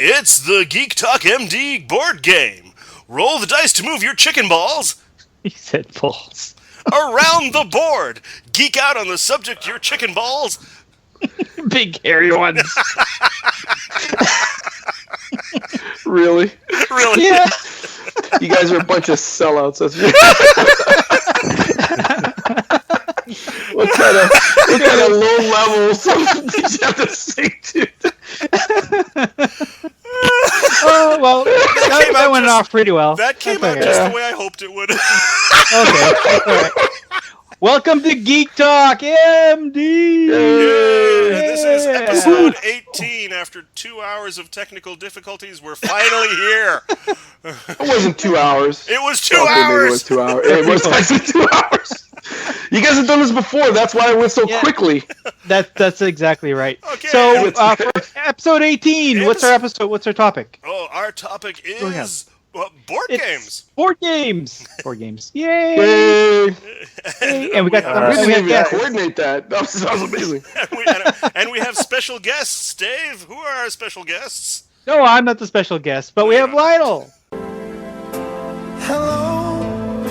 It's the Geek Talk MD board game. Roll the dice to move your chicken balls. He said balls. Around the board. Geek out on the subject your chicken balls. Big hairy ones. Really? Really? Yeah. You guys are a bunch of sellouts. That's what kind of low level something did you have to sing to? Oh, well, that went off pretty well. That came out just the way I hoped it would. Okay. All right. Welcome to Geek Talk MD. Yay! This is episode 18. After 2 hours of technical difficulties, we're finally here. It wasn't 2 hours. It was 2 hours. It was 2 hours. It was actually 2 hours. You guys have done this before. That's why it went so quickly. That's exactly right. Okay. So, for episode 18, what's our episode? What's our topic? Oh, our topic is board games. Board games. Board games. Yay! And we got we didn't even coordinate that. That was amazing. and we have special guests. Dave, who are our special guests? No, I'm not the special guest, but we have Lionel. Hello,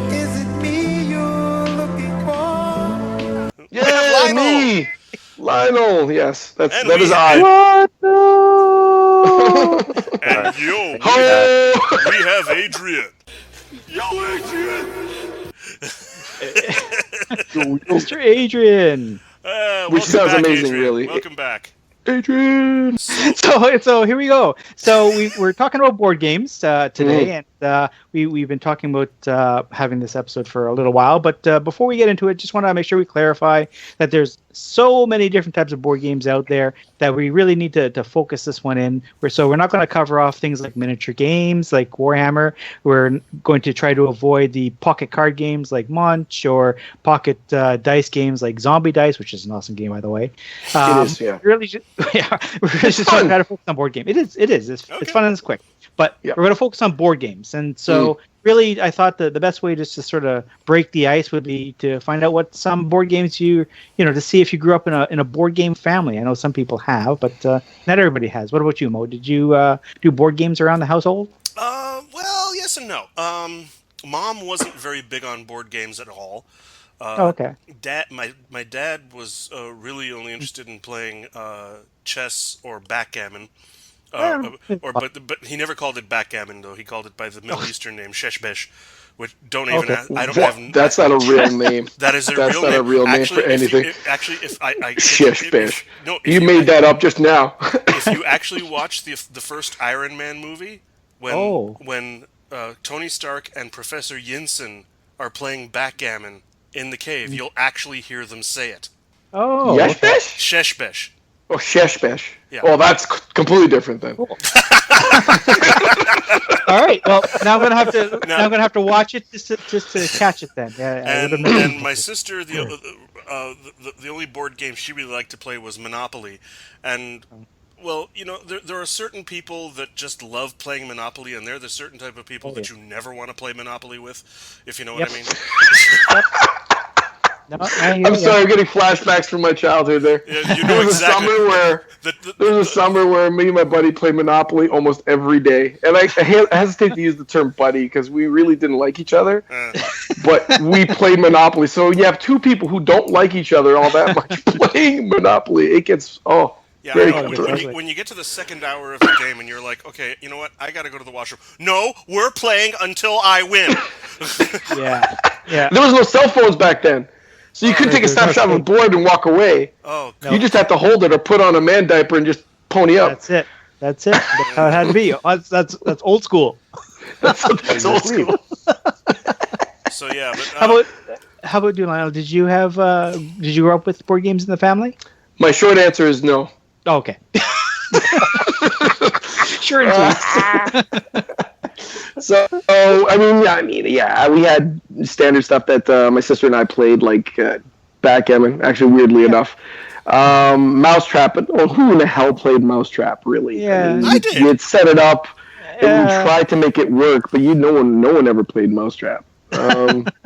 is it me you're looking for? Yeah, me, Lionel. Yes, that is I. What? No. And yo, we have Adrian. Yo, Adrian. Mr. Adrian. Which sounds back, amazing, Adrian. really. Welcome back. Adrian. So here we go. So we're talking about board games today, and we've been talking about having this episode for a little while. But before we get into it, just want to make sure we clarify that there's so many different types of board games out there that we really need to focus this one in. We're not going to cover off things like miniature games like Warhammer. We're going to try to avoid the pocket card games like Munch or pocket dice games like Zombie Dice, which is an awesome game, by the way. It is, yeah. We're just trying to focus on board game. It is. It's fun and it's quick. But we're going to focus on board games. And so really, I thought the best way just to sort of break the ice would be to find out what some board games to see if you grew up in a board game family. I know some people have, but not everybody has. What about you, Mo? Did you do board games around the household? Well, yes and no. Mom wasn't very big on board games at all. Okay. My dad was really only interested in playing chess or backgammon. But he never called it backgammon though. He called it by the Middle Eastern name sheshbesh, which don't even. I don't have. That's not a real name. That is That's not a real name for anything. If I sheshbesh. You made made that up just now. If you actually watch the first Iron Man movie, when Tony Stark and Professor Yinsen are playing backgammon in the cave, you'll actually hear them say it. Oh, Yeshbesh? Sheshbesh. Oh, sheshbesh. Yeah. Oh, that's completely different then. Cool. All right. Well, now I'm gonna have to watch it just to catch it then. Yeah. And my sister, the only board game she really liked to play was Monopoly, and well, there are certain people that just love playing Monopoly, and they're the certain type of people that you never want to play Monopoly with, if you know what I mean. No, I'm sorry, I'm getting flashbacks from my childhood there. Yeah, you know exactly. There was a summer where me and my buddy played Monopoly almost every day. And I hesitate to use the term buddy because we really didn't like each other. But we played Monopoly. So you have two people who don't like each other all that much playing Monopoly. It gets, very when you get to the second hour of the game and you're like, okay, you know what? I got to go to the washroom. No, we're playing until I win. Yeah. There was no cell phones back then. So you could take a snapshot of a board and walk away. Oh, no. You just have to hold it or put on a man diaper and just pony up. That's it. That's how it had to be. That's old school. That's old school. So yeah, but how about you, Lionel? Did you grow up with board games in the family? My short answer is no. Oh, okay. Sure and sweet. So, we had standard stuff that my sister and I played, like backgammon, actually, weirdly enough. Mousetrap, who in the hell played Mousetrap, really? Yeah, I did. You'd set it up, and we tried to make it work, but no one ever played Mousetrap. Trouble?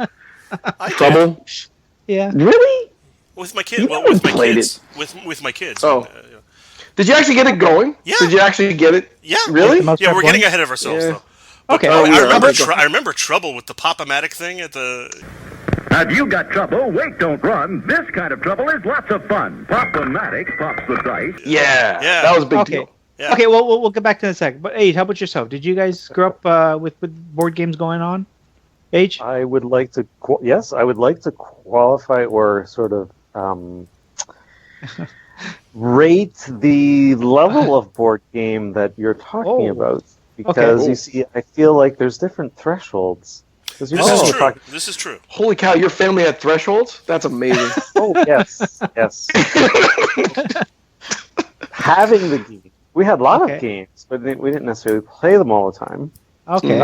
Did. Yeah. Really? With my kids. With my kids. Oh. Did you actually get it going? Yeah. Did you actually get it? Yeah. Really? Yeah, we're getting ahead of ourselves, Yeah. though. But, Okay. I remember Trouble with the Pop-O-Matic thing at the... Have you got trouble? Wait, don't run. This kind of trouble is lots of fun. Pop-O-Matic pops the dice. Yeah. Yeah. That was a big Okay. deal. Yeah. Okay, well, we'll get back to that in a sec. But Age, how about yourself? Did you guys grow up with board games going on? Age? I would like to, yes, I would like to qualify or sort of rate the level of board game that you're talking about. Because you see, I feel like there's different thresholds. This is true. This is true. Holy cow, your family had thresholds? That's amazing. Oh, yes, yes. Having the game. We had a lot of games, but we didn't necessarily play them all the time. Okay.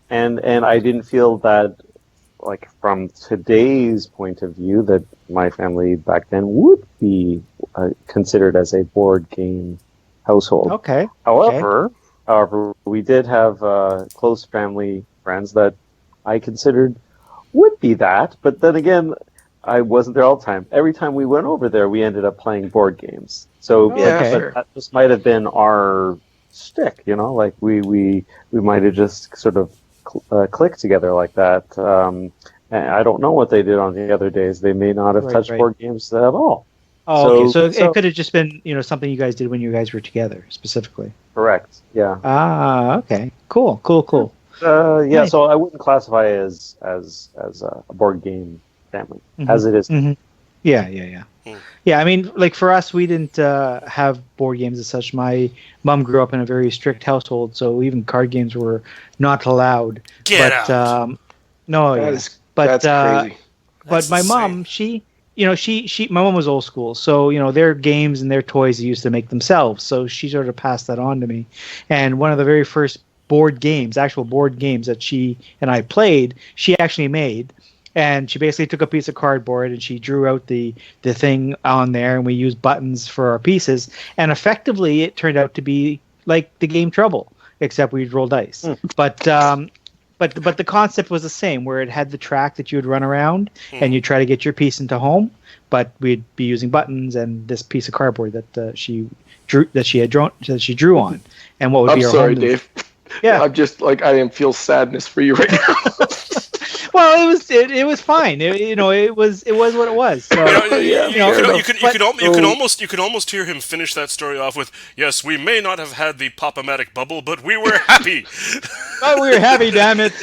And I didn't feel that, like, from today's point of view, that my family back then would be considered as a board game household. Okay. However, we did have close family friends that I considered would be that, but then again, I wasn't there all the time. Every time we went over there, we ended up playing board games. So but that just might have been our shtick, you know, like we might have just sort of clicked together like that. And I don't know what they did on the other days. They may not have touched board games at all. Oh, so it could have just been, something you guys did when you guys were together, specifically. Correct. Yeah. Ah, okay. Cool. Yeah. So I wouldn't classify it as a board game family as it is. Mm-hmm. Yeah. Yeah, I mean, like for us, we didn't have board games as such. My mom grew up in a very strict household, so even card games were not allowed. Get out. That's crazy. But my mom, she my mom was old school, so their games and their toys they used to make themselves. So she sort of passed that on to me. And one of the very first actual board games that she and I played, she actually made. And she basically took a piece of cardboard and she drew out the thing on there, and we used buttons for our pieces. And effectively, it turned out to be like the game Trouble, except we'd roll dice. But the concept was the same, where it had the track that you would run around and you try to get your piece into home. But we'd be using buttons and this piece of cardboard that she drew on. And what would be our sorry, home Dave. Yeah, I'm just like I feel sadness for you right now. Well, it was fine. It was what it was. So, you could almost hear him finish that story off with, "Yes, we may not have had the Pop-O-Matic bubble, but we were happy." But we were happy, damn it.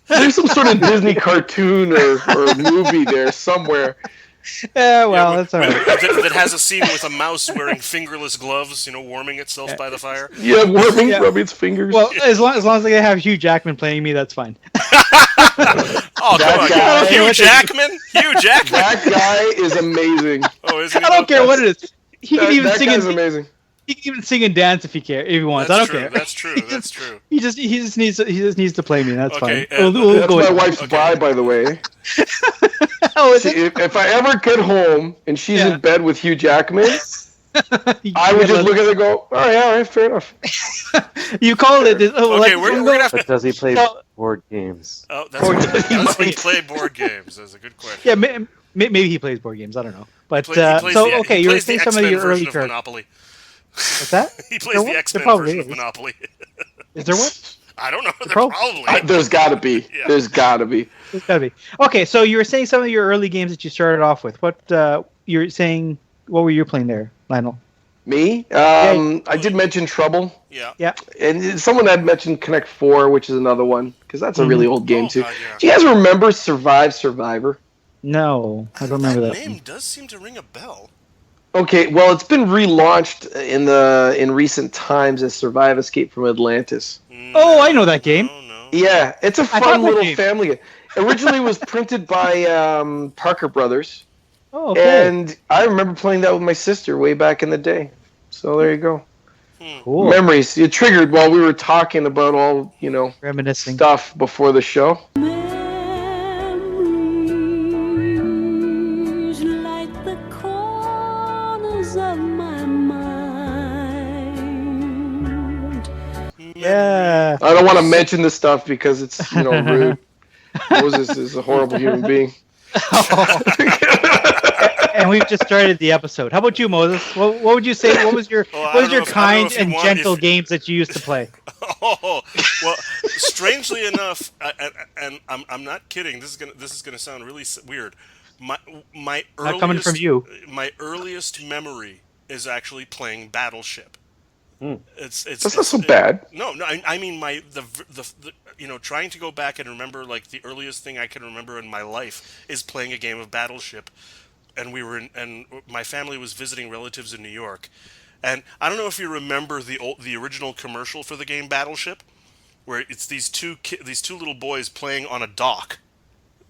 There's some sort of Disney cartoon or movie there somewhere. Yeah, well, that's all right. That has a scene with a mouse wearing fingerless gloves, warming itself by the fire. Yeah, rubbing its fingers. Well, as long as they have Hugh Jackman playing me, that's fine. Oh, come on. Hugh Jackman? That guy is amazing. Oh, isn't he? I don't care what it is. He can even sing. Amazing. He can even sing and dance if he wants. I don't care. That's true. That's true. He just needs to play me. That's fine. That's my wife's vibe, by the way. Oh, is it? If I ever get home and she's in bed with Hugh Jackman, I would just look at her and go, all right, fair enough. You called it. Okay, we're gonna have to... But does he play board games? Oh, does he play board games? That's a good question. Yeah, maybe he plays board games. I don't know. But He plays you were saying some of your early version of Monopoly. What's that? He plays the X-Men version of Monopoly. Is there one? I don't know. Probably. There's got to be. Yeah. There's got to be. There's got to be. Okay, so you were saying some of your early games that you started off with. What you're saying? What were you playing there, Lionel? Me? I did mention Trouble. Yeah. Yeah. And someone had mentioned Connect 4, which is another one, because that's a really old game, too. God, yeah. Do you guys remember Survivor? No, I don't remember that. The name does seem to ring a bell. Okay, well, it's been relaunched in recent times as Survive Escape from Atlantis. Oh, I know that game. No. Yeah, it's a thought fun that little game- family game. Originally, it was printed by Parker Brothers, Oh, okay. and I remember playing that with my sister way back in the day. So there you go. Cool. Memories. You triggered while we were talking about all Reminiscing. stuff before the show. Memories like the corners of my mind. Yeah. I don't want to mention this stuff because it's rude. Moses is a horrible human being. and we've just started the episode. How about you, Moses? What would you say? What was your kind and gentle games that you used to play? Oh well, strangely enough, and I'm not kidding. This is gonna sound really weird. My earliest, coming from you. My earliest memory is actually playing Battleship. It's That's not so bad. No, I mean the trying to go back and remember like the earliest thing I can remember in my life is playing a game of Battleship, and and my family was visiting relatives in New York, and I don't know if you remember the original commercial for the game Battleship, where it's these two little boys playing on a dock,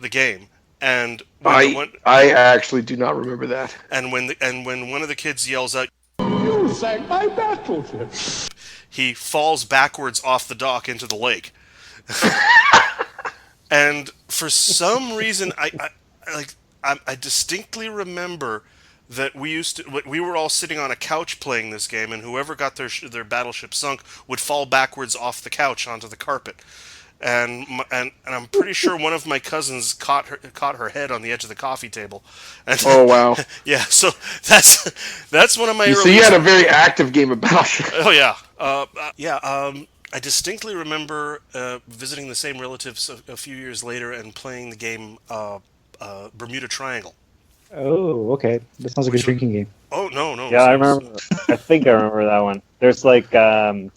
the game, and I actually do not remember that. And when one of the kids yells out, You sank my battleship. he falls backwards off the dock into the lake. And for some reason, I distinctly remember that we were all sitting on a couch playing this game, and whoever got their battleship sunk would fall backwards off the couch onto the carpet. And I'm pretty sure one of my cousins caught her head on the edge of the coffee table. And, Oh wow! yeah, so that's one of my. So you had a very active game of Battleship. Oh yeah, I distinctly remember visiting the same relatives a few years later and playing the game Bermuda Triangle. Oh, okay. That sounds like a drinking game. Oh no. Yeah, I remember. I think I remember that one. There's like the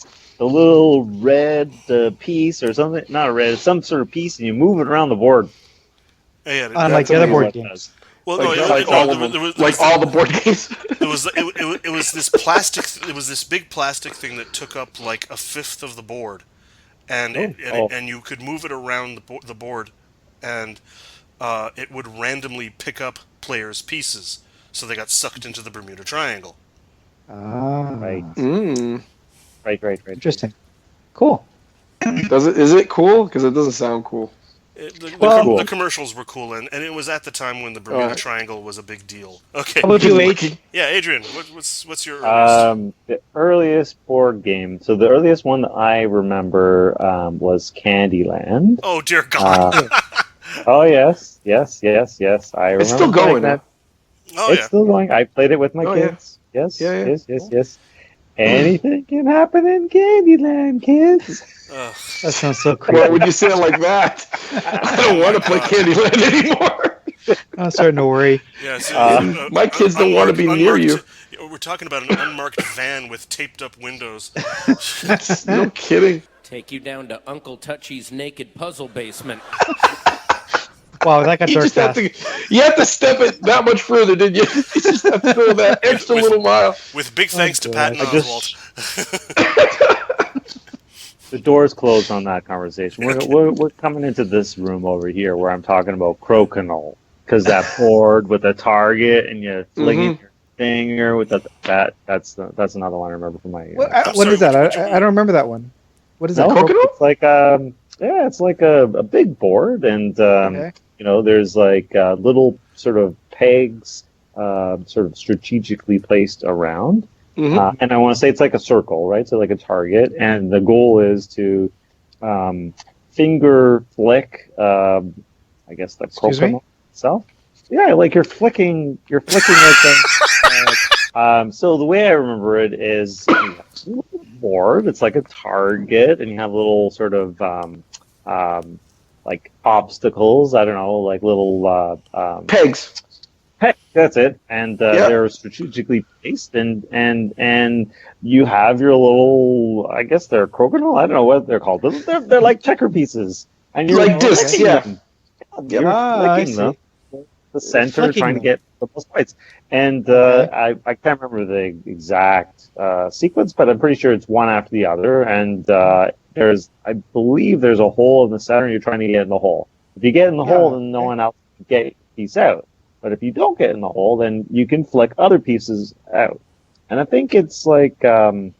little red piece or something. Not red. It's some sort of piece, and you move it around the board. Yeah, Unlike the other board games. Well, all the board games. It was this plastic. It was this big plastic thing that took up like a fifth of the board, and and you could move it around the board, and it would randomly pick up players' pieces, so they got sucked into the Bermuda Triangle. Right. Right. Interesting. Cool. Is it cool? Because it doesn't sound cool. The commercials were cool, and it was at the time when the Bermuda Triangle was a big deal. Okay. How about you, H? Yeah, Adrian, what's your earliest? The earliest board game. So the earliest one that I remember was Candyland. Oh dear God! Oh yes. I remember. It's still going. That. Oh It's still going. I played it with my kids. Yeah. Yes. Anything can happen in Candyland, kids. That sounds so cool. Why would you say it like that? I don't want to play Candyland anymore. I'm starting to worry. Yeah, so, My kids don't want to be near you. We're talking about an unmarked van with taped up windows. No kidding. Take you down to Uncle Touchy's naked puzzle basement. Wow, that got You dark just have fast. you have to step it that much further, didn't you? You just have to go that extra little mile. With big thanks to Patton Oswalt. The door's closed on that conversation. We're coming into this room over here where I'm talking about Crokinole, because that board with the target and you flinging your finger with that's another one I remember from my. What is that? I don't remember that one. What is that? Crokinole? It's like it's like a big board, and there's like little sort of pegs, sort of strategically placed around. And I want to say it's like a circle, right? So like a target, and the goal is to finger flick, I guess the Crokinole itself. Yeah, like you're flicking like that. So the way I remember it is you have a little board. It's like a target, and you have little sort of like obstacles. I don't know, like little Pegs. That's it, and they're strategically placed, and you have your little. I guess they're Crokinole. I don't know what they're called. They're like checker pieces, and you're like discs. Yeah. You're flicking them. The center, trying to get the most points. And I can't remember the exact sequence, but I'm pretty sure it's one after the other. And I believe there's a hole in the center, and you're trying to get in the hole. If you get in the hole, then no one else can get your piece out. But if you don't get in the hole, then you can flick other pieces out. And I think it's like, you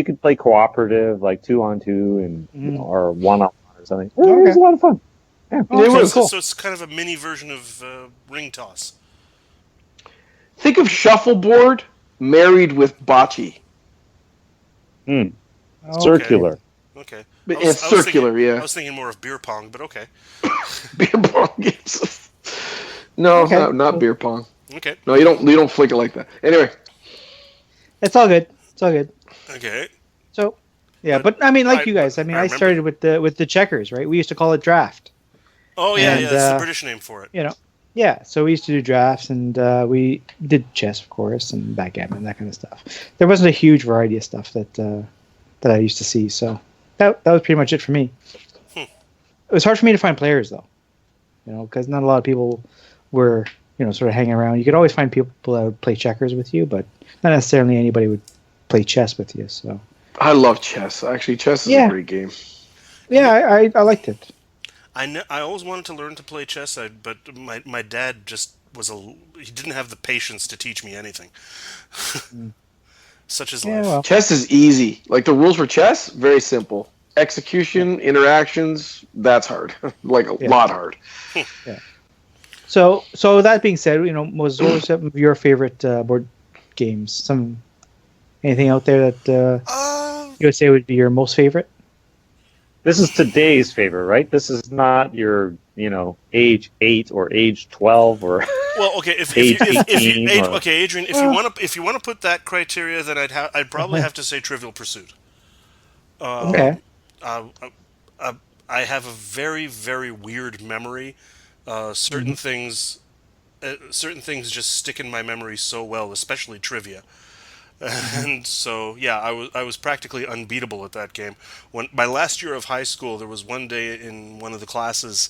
could play cooperative, like 2-on-2, and or 1-on-1 or something. It was a lot of fun. Yeah. So it's kind of a mini version of ring toss. Think of shuffleboard married with bocce. Circular. Okay. It's circular, I was thinking more of beer pong, but okay. Beer pong games. No, not beer pong. Okay. No, you don't flick it like that. Anyway. It's all good. It's all good. Okay. So, yeah, but I mean, like you guys, I mean, I started with the checkers, right? We used to call it draft. Oh yeah, yeah, that's the British name for it. You know, yeah. So we used to do drafts, and we did chess, of course, and backgammon, that kind of stuff. There wasn't a huge variety of stuff that I used to see. So that was pretty much it for me. It was hard for me to find players, though, you know, because not a lot of people were, you know, sort of hanging around. You could always find people that would play checkers with you, but not necessarily anybody would play chess with you. So I love chess. Actually, chess is a great game. Yeah, I liked it. I always wanted to learn to play chess, but my dad just he didn't have the patience to teach me anything. Such as life. Well. Chess is easy. Like the rules for chess, very simple. Execution, interactions, that's hard. Like a lot hard. Yeah. So that being said, you know, Moses, what were some of your favorite board games? Anything out there that you would say would be your most favorite? This is today's favorite, right? This is not your, you know, age 8 or age 12 or well, okay. If Adrian, if you want to put that criteria, then I'd probably have to say Trivial Pursuit. Okay. I have a very, very weird memory. Certain things just stick in my memory so well, especially trivia. And so, yeah, I was practically unbeatable at that game. When my last year of high school, there was one day in one of the classes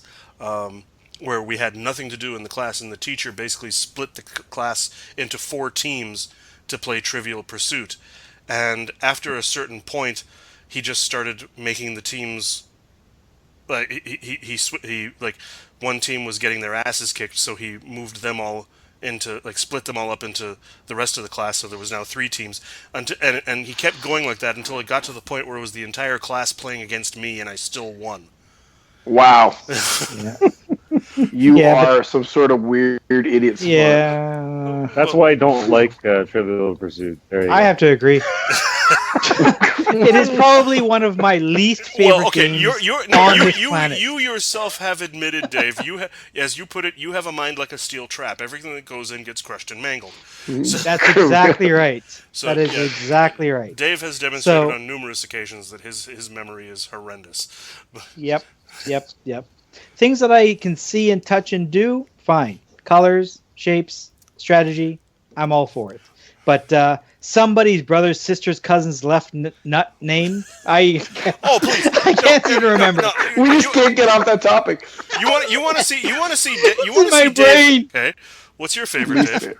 where we had nothing to do in the class, and the teacher basically split the class into 4 teams to play Trivial Pursuit. And after a certain point, he just started making the teams like he like one team was getting their asses kicked, so he moved them all into, like, split them all up into the rest of the class, so there was now 3 teams, and he kept going like that until it got to the point where it was the entire class playing against me, and I still won. Wow. You are some sort of weird idiot. Smart. Yeah. That's why I don't like Trivial Pursuit. I have to agree. It is probably one of my least favorite games on this planet. You yourself have admitted, Dave, as you put it, you have a mind like a steel trap. Everything that goes in gets crushed and mangled. So, that's exactly right. That is exactly right. Dave has demonstrated on numerous occasions that his memory is horrendous. Yep. Things that I can see and touch and do, fine. Colors, shapes, strategy, I'm all for it. But somebody's brother's, sister's, cousin's left nut name, I can't seem to remember. No, we just can't get off that topic. You want to see my Dave. Brain. Okay, what's your favorite, Dave?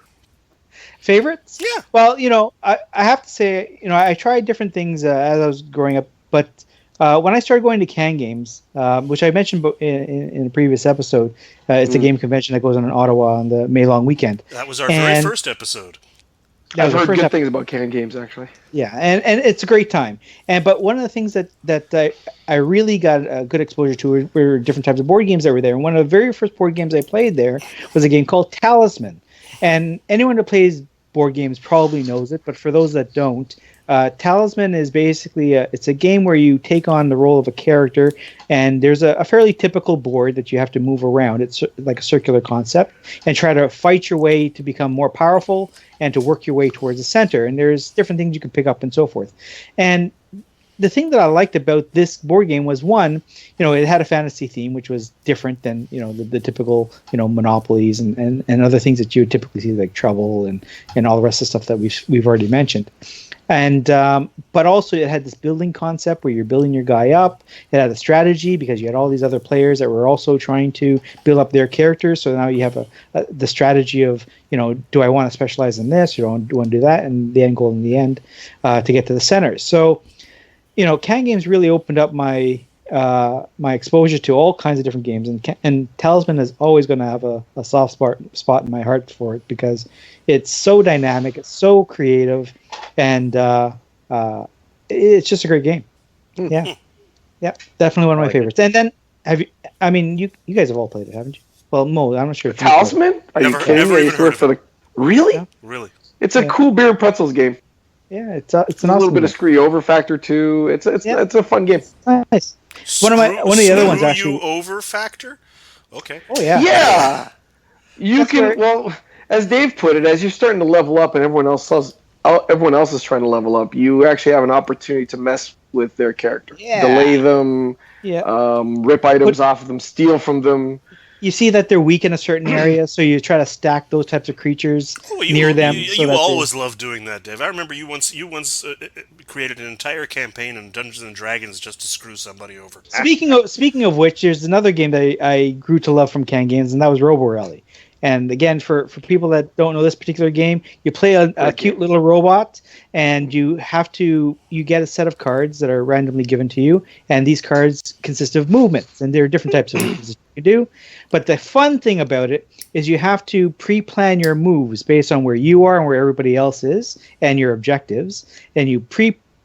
Favorites? Yeah. Well, you know, I have to say, you know, I tried different things as I was growing up, but when I started going to Can Games, which I mentioned in a previous episode, it's a game convention that goes on in Ottawa on the May long weekend. That was our very first episode. I've heard good things about Can Games, actually. Yeah, and it's a great time. But one of the things that I really got a good exposure to were different types of board games that were there. And one of the very first board games I played there was a game called Talisman. And anyone that plays board games probably knows it, but for those that don't, Talisman is basically it's a game where you take on the role of a character, and there's a fairly typical board that you have to move around. It's like a circular concept, and try to fight your way to become more powerful and to work your way towards the center. And there's different things you can pick up and so forth. And the thing that I liked about this board game was, one, you know, it had a fantasy theme, which was different than, you know, the typical, you know, monopolies and other things that you would typically see, like Trouble and all the rest of the stuff that we've already mentioned. And but also it had this building concept where you're building your guy up. It had a strategy because you had all these other players that were also trying to build up their characters. So now you have the strategy of, you know, do I want to specialize in this, or do I want to do that, and the end goal in the end to get to the center. So, you know, Can Games really opened up my exposure to all kinds of different games, and Talisman is always going to have a soft spot in my heart for it because it's so dynamic, it's so creative, and it's just a great game. Yeah, definitely one of my favorites. And then you guys have all played it, haven't you? Well, Mo, I'm not sure. Talisman? Are you kidding? Never even heard of it. Really? Yeah. Really? It's a cool beer and pretzels game. Yeah, it's an awesome little bit game. of screw you over factor too. It's a fun game. Nice. One of the other ones actually. You over factor? Okay. Oh yeah. Yeah. You That's can right. well, as Dave put it, as you're starting to level up and everyone else is trying to level up, you actually have an opportunity to mess with their character, delay them, rip items off of them, steal from them. You see that they're weak in a certain area, so you try to stack those types of creatures near them. You always love doing that, Dave. I remember you once created an entire campaign in Dungeons and Dragons just to screw somebody over. Speaking of which, there's another game that I grew to love from Can Games, and that was Robo Rally. And again, for people that don't know this particular game, you play a cute little robot, and you get a set of cards that are randomly given to you, and these cards consist of movements, and there are different types of movements that you do. But the fun thing about it is you have to pre-plan your moves based on where you are and where everybody else is, and your objectives, and you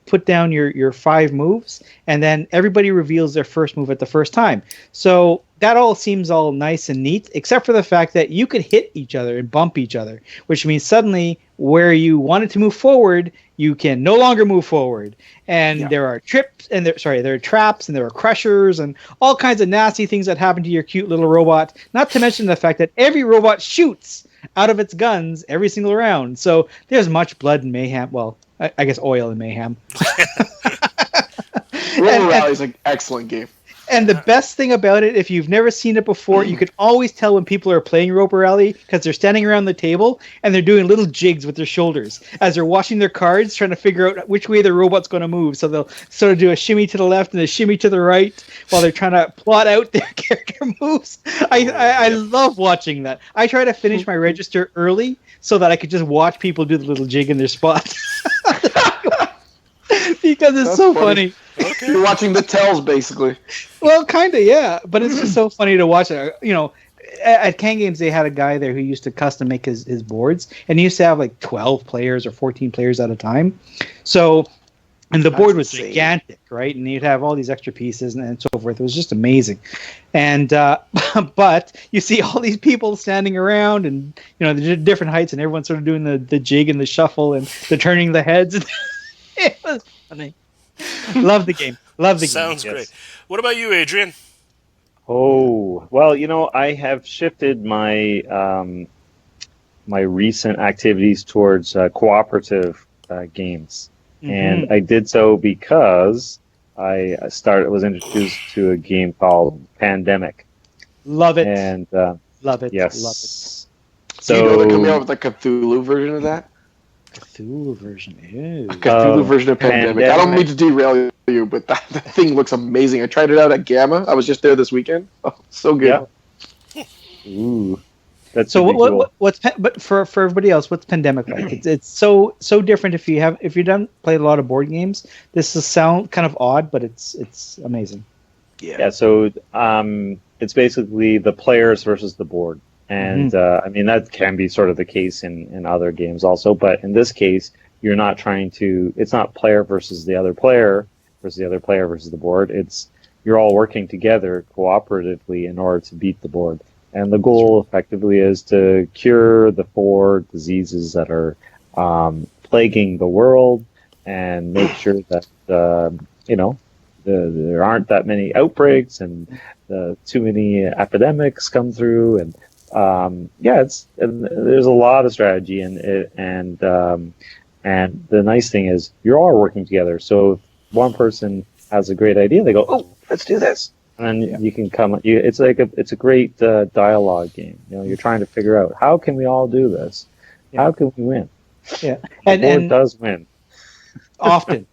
put down your 5 moves, and then everybody reveals their first move at the first time. So that all seems all nice and neat, except for the fact that you could hit each other and bump each other, which means suddenly where you wanted to move forward, you can no longer move forward. And there are traps, and there are crushers, and all kinds of nasty things that happen to your cute little robot. Not to mention the fact that every robot shoots out of its guns every single round. So there's much blood and mayhem. Well, I guess oil and mayhem. Robo Rally is an excellent game. And the best thing about it, if you've never seen it before, you can always tell when people are playing Robo Rally because they're standing around the table and they're doing little jigs with their shoulders as they're watching their cards, trying to figure out which way the robot's going to move. So they'll sort of do a shimmy to the left and a shimmy to the right while they're trying to plot out their character moves. I love watching that. I try to finish my register early so that I could just watch people do the little jig in their spot. Because it's so funny. Okay. You're watching the tells, basically. Well, kind of, yeah. But it's just so funny to watch it. You know, at Can Games, they had a guy there who used to custom make his boards, and he used to have like 12 players or 14 players at a time. So, and the board was gigantic, right? And you'd have all these extra pieces and so forth. It was just amazing. And but you see all these people standing around, and you know, they're different heights, and everyone's sort of doing the jig and the shuffle, and they're turning the heads. It was funny. Love the game. Sounds great. What about you, Adrian? Oh, well, you know, I have shifted my my recent activities towards cooperative games, and I did so because I was introduced to a game called Pandemic. Love it. And love it. Yes. Love it. So, do you know they're coming out with a Cthulhu version of that? Cthulhu version. Ew. A Cthulhu version of Pandemic. I don't mean to derail you, but that thing looks amazing. I tried it out at Gamma. I was just there this weekend. Oh, so good. Yeah. Ooh, that's so. What's but for everybody else, what's Pandemic like? It's so different. If you don't play a lot of board games, this will sound kind of odd, but it's amazing. Yeah. So it's basically the players versus the board. And I mean, that can be sort of the case in other games also, but in this case, you're not trying to, it's not player versus the other player versus the other player versus the board. It's, you're all working together cooperatively in order to beat the board. And the goal effectively is to cure the 4 diseases that are plaguing the world and make sure that, you know, there aren't that many outbreaks and too many epidemics come through, and there's a lot of strategy in it, and the nice thing is you're all working together. So if one person has a great idea, they go, "Oh, let's do this," and then you can come. It's a great dialogue game. You know, you're trying to figure out how can we all do this? Yeah. How can we win? Yeah, the board does win often.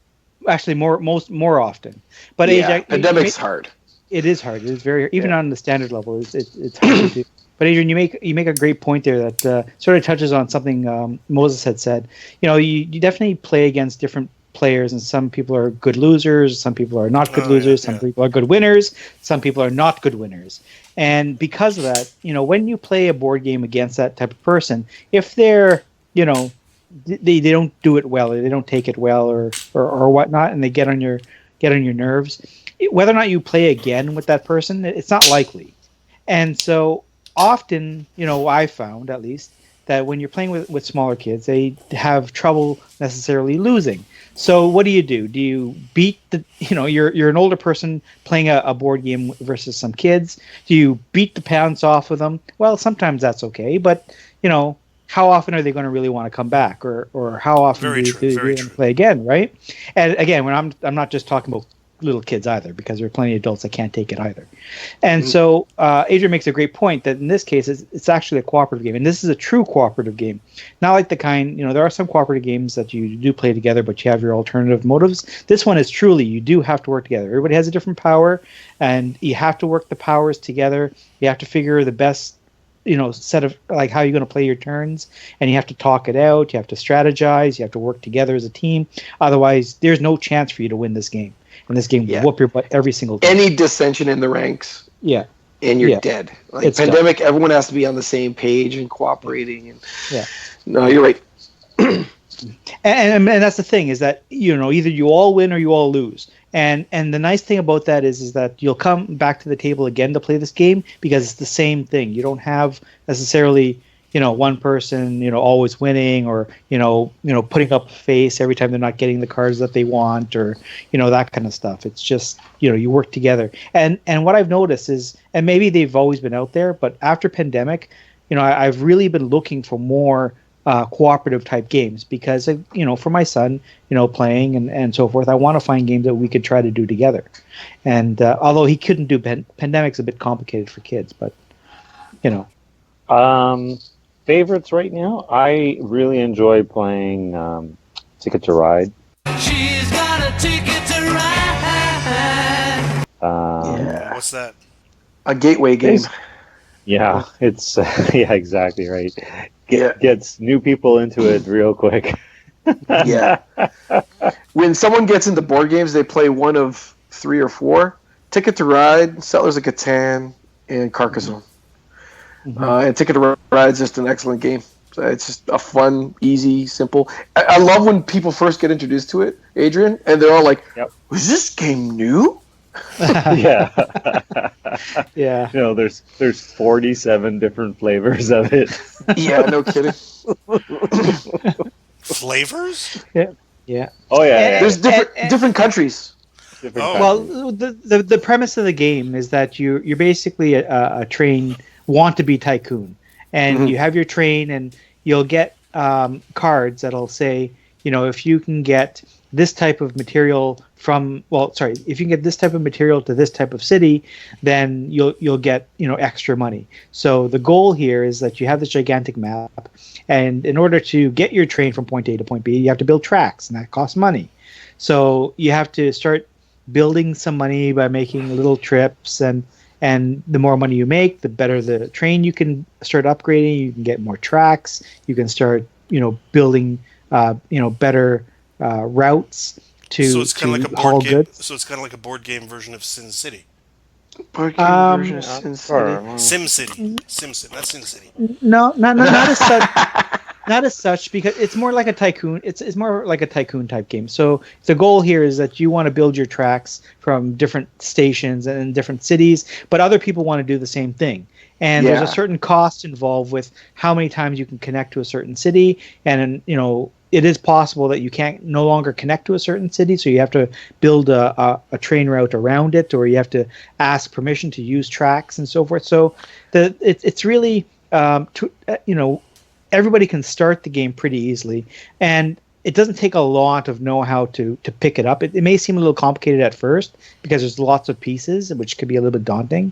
Actually, more often. But Pandemic's hard. It is hard. It is very even on the standard level. It's hard to do. But Adrian, you make a great point there that sort of touches on something Moses had said. You know, you definitely play against different players, and some people are good losers, some people are not good losers, some people are good winners, some people are not good winners. And because of that, you know, when you play a board game against that type of person, if they're, you know, they don't do it well, or they don't take it well, or whatnot, and they get on your nerves, whether or not you play again with that person, it's not likely. And so often, you know, I found at least that when you're playing with smaller kids, they have trouble necessarily losing. So what do? Do you beat you're an older person playing a board game versus some kids? Do you beat the pants off of them? Well, sometimes that's okay, but you know, how often are they going to really want to come back, or how often Very do true, they very want true. to play again, right? And again, when I'm not just talking about little kids either, because there are plenty of adults that can't take it either. And so Adrian makes a great point that in this case it's actually a cooperative game, and this is a true cooperative game, not like the kind, there are some cooperative games that you do play together, but you have your alternative motives. This one is truly, you do have to work together. Everybody has a different power, and you have to work the powers together. You have to figure the best set of like how you're going to play your turns, and you have to talk it out. You have to strategize. You have to work together as a team. Otherwise, there's no chance for you to win this game. And this game will whoop your butt every single time. Any dissension in the ranks, and you're dead. Like It's Pandemic, everyone has to be on the same page and cooperating. And Yeah. no, you're right. And that's the thing, is that either you all win or you all lose. And the nice thing about that is that you'll come back to the table again to play this game, because it's the same thing. You don't have necessarily one person always winning, or putting up a face every time they're not getting the cards that they want, or that kind of stuff. It's just you work together. And what I've noticed is, and maybe they've always been out there, but after Pandemic, I've really been looking for more cooperative type games, because for my son playing and so forth, I want to find games that we could try to do together. And although he couldn't do Pandemic's a bit complicated for kids, but favorites right now, I really enjoy playing Ticket to Ride. She's got a ticket to ride. What's that? A gateway game. Yeah, it's yeah, exactly right. Yeah. Gets new people into it real quick. Yeah. When someone gets into board games, they play one of 3 or 4: Ticket to Ride, Settlers of Catan, and Carcassonne. And Ticket to Ride is just an excellent game. So it's just a fun, easy, simple. I love when people first get introduced to it, Adrian, and they're all like, "Was this game new?" Yeah. yeah. There's 47 different flavors of it. Yeah, no kidding. Flavors? Yeah. Oh yeah. There's different countries. Well, the premise of the game is that you're basically a train want-to-be tycoon, and you have your train, and you'll get cards that'll say, if you can get this type of material if you can get this type of material to this type of city, then you'll get extra money. So the goal here is that you have this gigantic map, and in order to get your train from point A to point B, you have to build tracks, and that costs money. So you have to start building some money by making little trips, and the more money you make, the better the train you can start upgrading. You can get more tracks. You can start building better routes to So it's kind of like a haul board game. goods. So it's kind of like a board game version of Sin City. Board game version of Sin City. Sim City. Sim City. Not Sin City. No, not as such. Not as such, because it's more like a tycoon. It's more like a tycoon type game. So the goal here is that you want to build your tracks from different stations and in different cities, but other people want to do the same thing. And there's a certain cost involved with how many times you can connect to a certain city, and it is possible that you can't no longer connect to a certain city, so you have to build a train route around it, or you have to ask permission to use tracks and so forth. So it's really everybody can start the game pretty easily, and it doesn't take a lot of know-how to pick it up. It may seem a little complicated at first because there's lots of pieces, which could be a little bit daunting,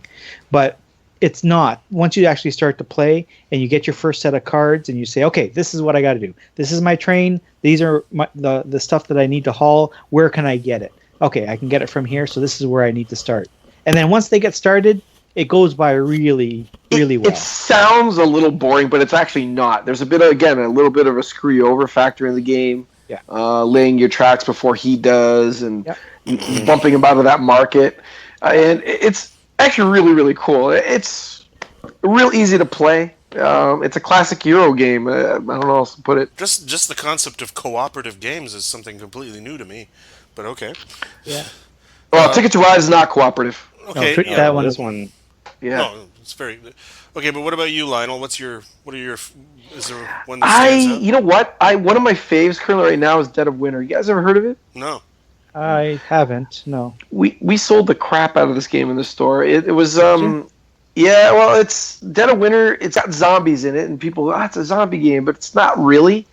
but it's not. Once you actually start to play and you get your first set of cards and you say, okay, this is what I got to do. This is my train. These are the stuff that I need to haul. Where can I get it? Okay, I can get it from here, so this is where I need to start. And then once they get started, it goes by really, really well. It sounds a little boring, but it's actually not. There's a little bit of a screw you over factor in the game. Yeah. Laying your tracks before he does, and bumping him out of that market. And it's actually really, really cool. It's real easy to play. It's a classic Euro game. I don't know how else to put it. Just the concept of cooperative games is something completely new to me. But okay. Yeah. Well, Ticket to Ride is not cooperative. Okay. No, that one. This one. Yeah. No, it's very okay. But what about you, Lionel? Is there one that stands out? You know what? One of my faves currently right now is Dead of Winter. You guys ever heard of it? No. I haven't. No. We sold the crap out of this game in the store. It was Yeah, well, it's Dead of Winter. It's got zombies in it, and people go, it's a zombie game, but it's not really.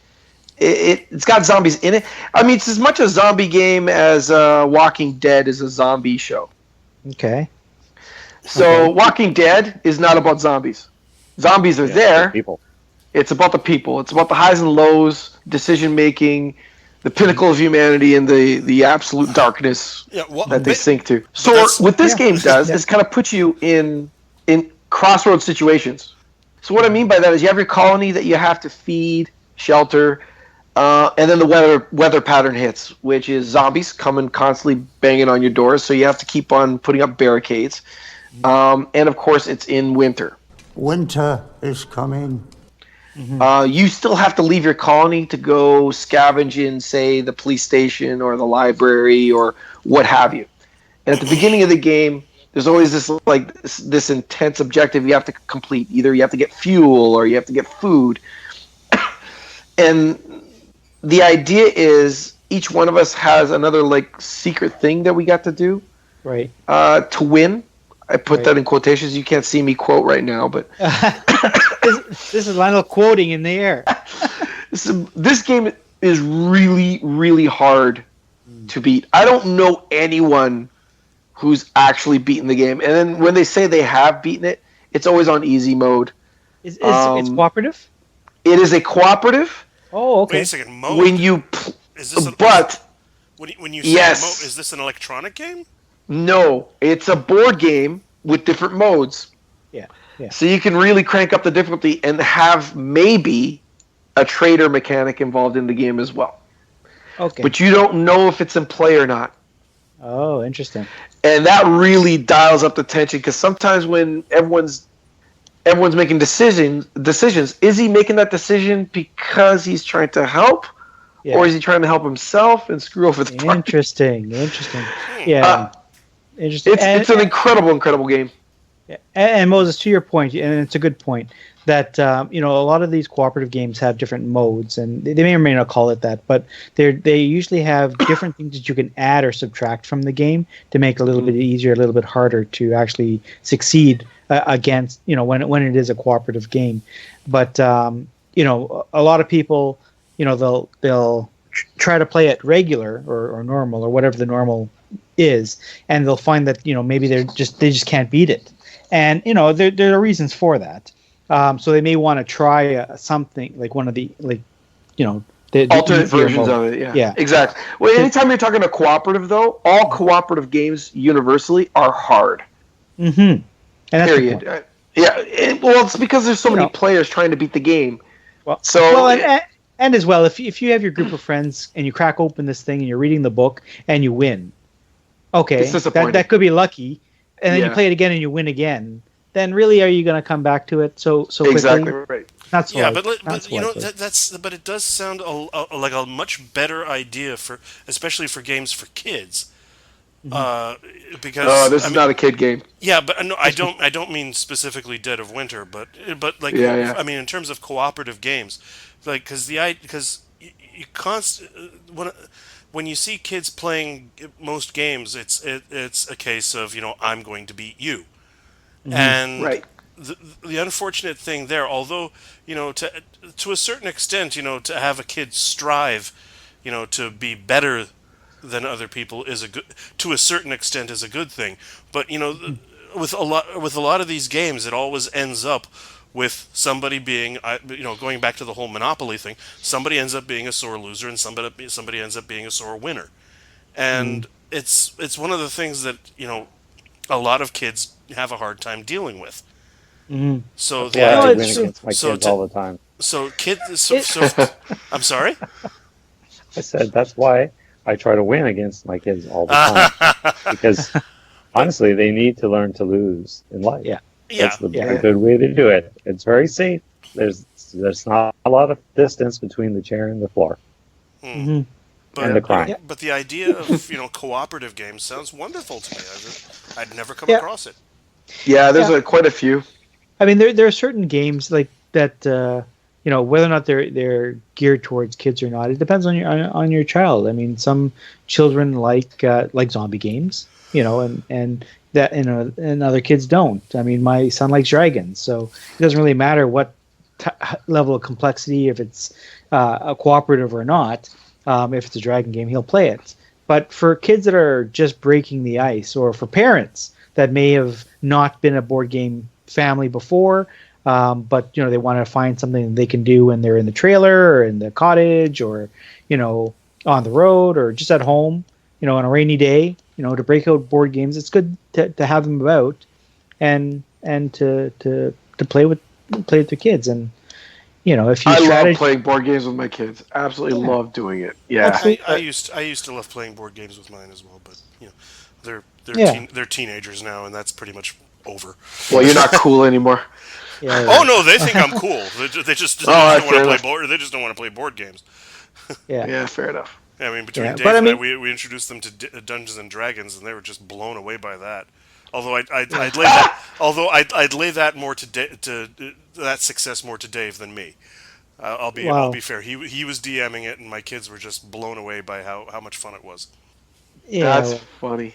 It's got zombies in it. I mean, it's as much a zombie game as Walking Dead is a zombie show. Okay. So Walking Dead is not about zombies. Zombies are there. People. It's about the people. It's about the highs and lows, decision making, the pinnacle of humanity, and the absolute darkness that they sink to. So what this game does is kind of put you in crossroads situations. So what I mean by that is you have your colony that you have to feed, shelter, and then the weather pattern hits, which is zombies coming constantly banging on your doors. So you have to keep on putting up barricades. And of course, it's in winter. Winter is coming. You still have to leave your colony to go scavenge in, say, the police station or the library or what have you. And at the beginning of the game, there's always this intense objective you have to complete. Either you have to get fuel or you have to get food. And the idea is each one of us has another secret thing that we got to do. Right. To win. I put that in quotations. You can't see me quote right now, but this is Lionel quoting in the air. This game is really, really hard to beat. I don't know anyone who's actually beaten the game. And then when they say they have beaten it, it's always on easy mode. It's cooperative? It is a cooperative. Oh, okay. Wait a second, mode? When you is this when you say yes. mode, is this an electronic game? No, it's a board game with different modes. Yeah. So you can really crank up the difficulty and have maybe a trader mechanic involved in the game as well. Okay. But you don't know if it's in play or not. Oh, interesting. And that really dials up the tension because sometimes when everyone's making decisions, is he making that decision because he's trying to help, or is he trying to help himself and screw over the party? Interesting. Yeah. Interesting. It's an incredible game. Yeah. And Moses, to your point, and it's a good point, that a lot of these cooperative games have different modes, and they may or may not call it that, but they usually have different things that you can add or subtract from the game to make it a little bit easier, a little bit harder to actually succeed against when it is a cooperative game. But a lot of people they'll try to play it regular or normal or whatever the normal is, and they'll find that maybe they just can't beat it, and there are reasons for that. So they may want to try something like one of the the alternate versions of it. Yeah, exactly. Well, anytime you're talking a cooperative, though, all cooperative games universally are hard. Mm-hmm. And period. It's because there's so many players trying to beat the game. And as well, if you have your group of friends and you crack open this thing and you're reading the book and you win, okay, that could be lucky, and then you play it again and you win again. Then really, are you going to come back to it so quickly? Exactly right. That's but it does sound like a much better idea especially for games for kids. Because this is not a kid game. Yeah, but no, I don't mean specifically Dead of Winter, but I mean in terms of cooperative games, because when you see kids playing most games, it's a case of I'm going to beat you, and the unfortunate thing there, although to a certain extent, to have a kid strive, to be better than other people to a certain extent is a good thing, but with a lot of these games, it always ends up with somebody being going back to the whole Monopoly thing, somebody ends up being a sore loser and somebody ends up being a sore winner, and it's one of the things that a lot lot of kids have a hard time dealing with. So I win against my kids all the time. So kids, I'm sorry. I said that's why I try to win against my kids all the time, because honestly, they need to learn to lose in life. That's the good way to do it. It's very safe. There's not a lot of distance between the chair and the floor. And the crying. But the idea of cooperative games sounds wonderful to me. I'd never come across it. Yeah, there's quite a few. I mean, there are certain games like that. whether or not they're geared towards kids or not, it depends on your child. I mean, some children like zombie games, and that and other kids don't. I mean, my son likes dragons, so it doesn't really matter what level of complexity, if it's a cooperative or not. If it's a dragon game, he'll play it. But for kids that are just breaking the ice, or for parents that may have not been a board game family before, but they want to find something they can do when they're in the trailer or in the cottage, or on the road, or just at home, on a rainy day, to break out board games. It's good to have them about and to play with the kids. And if you love playing board games with my kids. Absolutely love doing it. Yeah, I used to love playing board games with mine as well, but they're teenagers now, and that's pretty much over. Well, you're not cool anymore. Yeah, Oh no, they think I'm cool. They just don't want to play board. They just don't want to play board games. Yeah, fair enough. I mean, between Dave and I, we introduced them to Dungeons and Dragons, and they were just blown away by that. Although I'd lay that more to that success more to Dave than me. I'll be fair. He was DMing it, and my kids were just blown away by how much fun it was. Yeah, that's funny.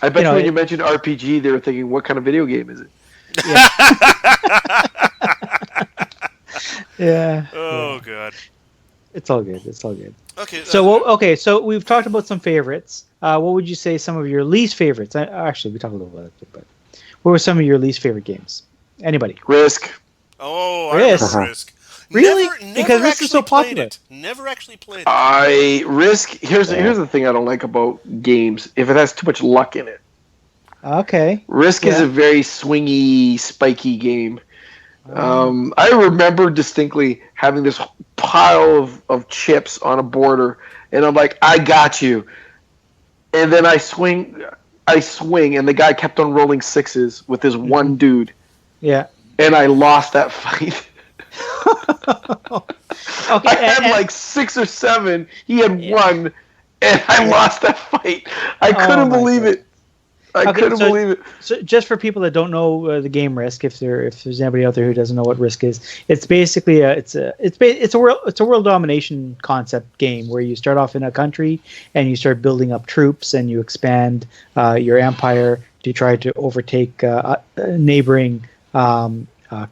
I bet when you mentioned RPG, they were thinking, "What kind of video game is it?" Yeah. Oh god. It's all good. It's all good. Okay. So we've talked about some favorites. What would you say some of your least favorites? Actually, we talked a little about it, but what were some of your least favorite games? Anybody? Risk. Oh, I remember Risk. Really? Never because Risk is so popular. Never actually played it. Risk. Here's the thing I don't like about games. If it has too much luck in it. Okay. Risk is a very swingy, spiky game. I remember distinctly having this pile of chips on a border, and I'm like, I got you. And then I swing, and the guy kept on rolling sixes with his one dude. Yeah. And I lost that fight. Okay, I had like 6 or 7. He had 1, and I lost that fight. I couldn't believe it. I couldn't believe it. So, just for people that don't know the game Risk, if there's anybody out there who doesn't know what Risk is, it's basically it's a world domination concept game where you start off in a country and you start building up troops and you expand your empire to try to overtake neighboring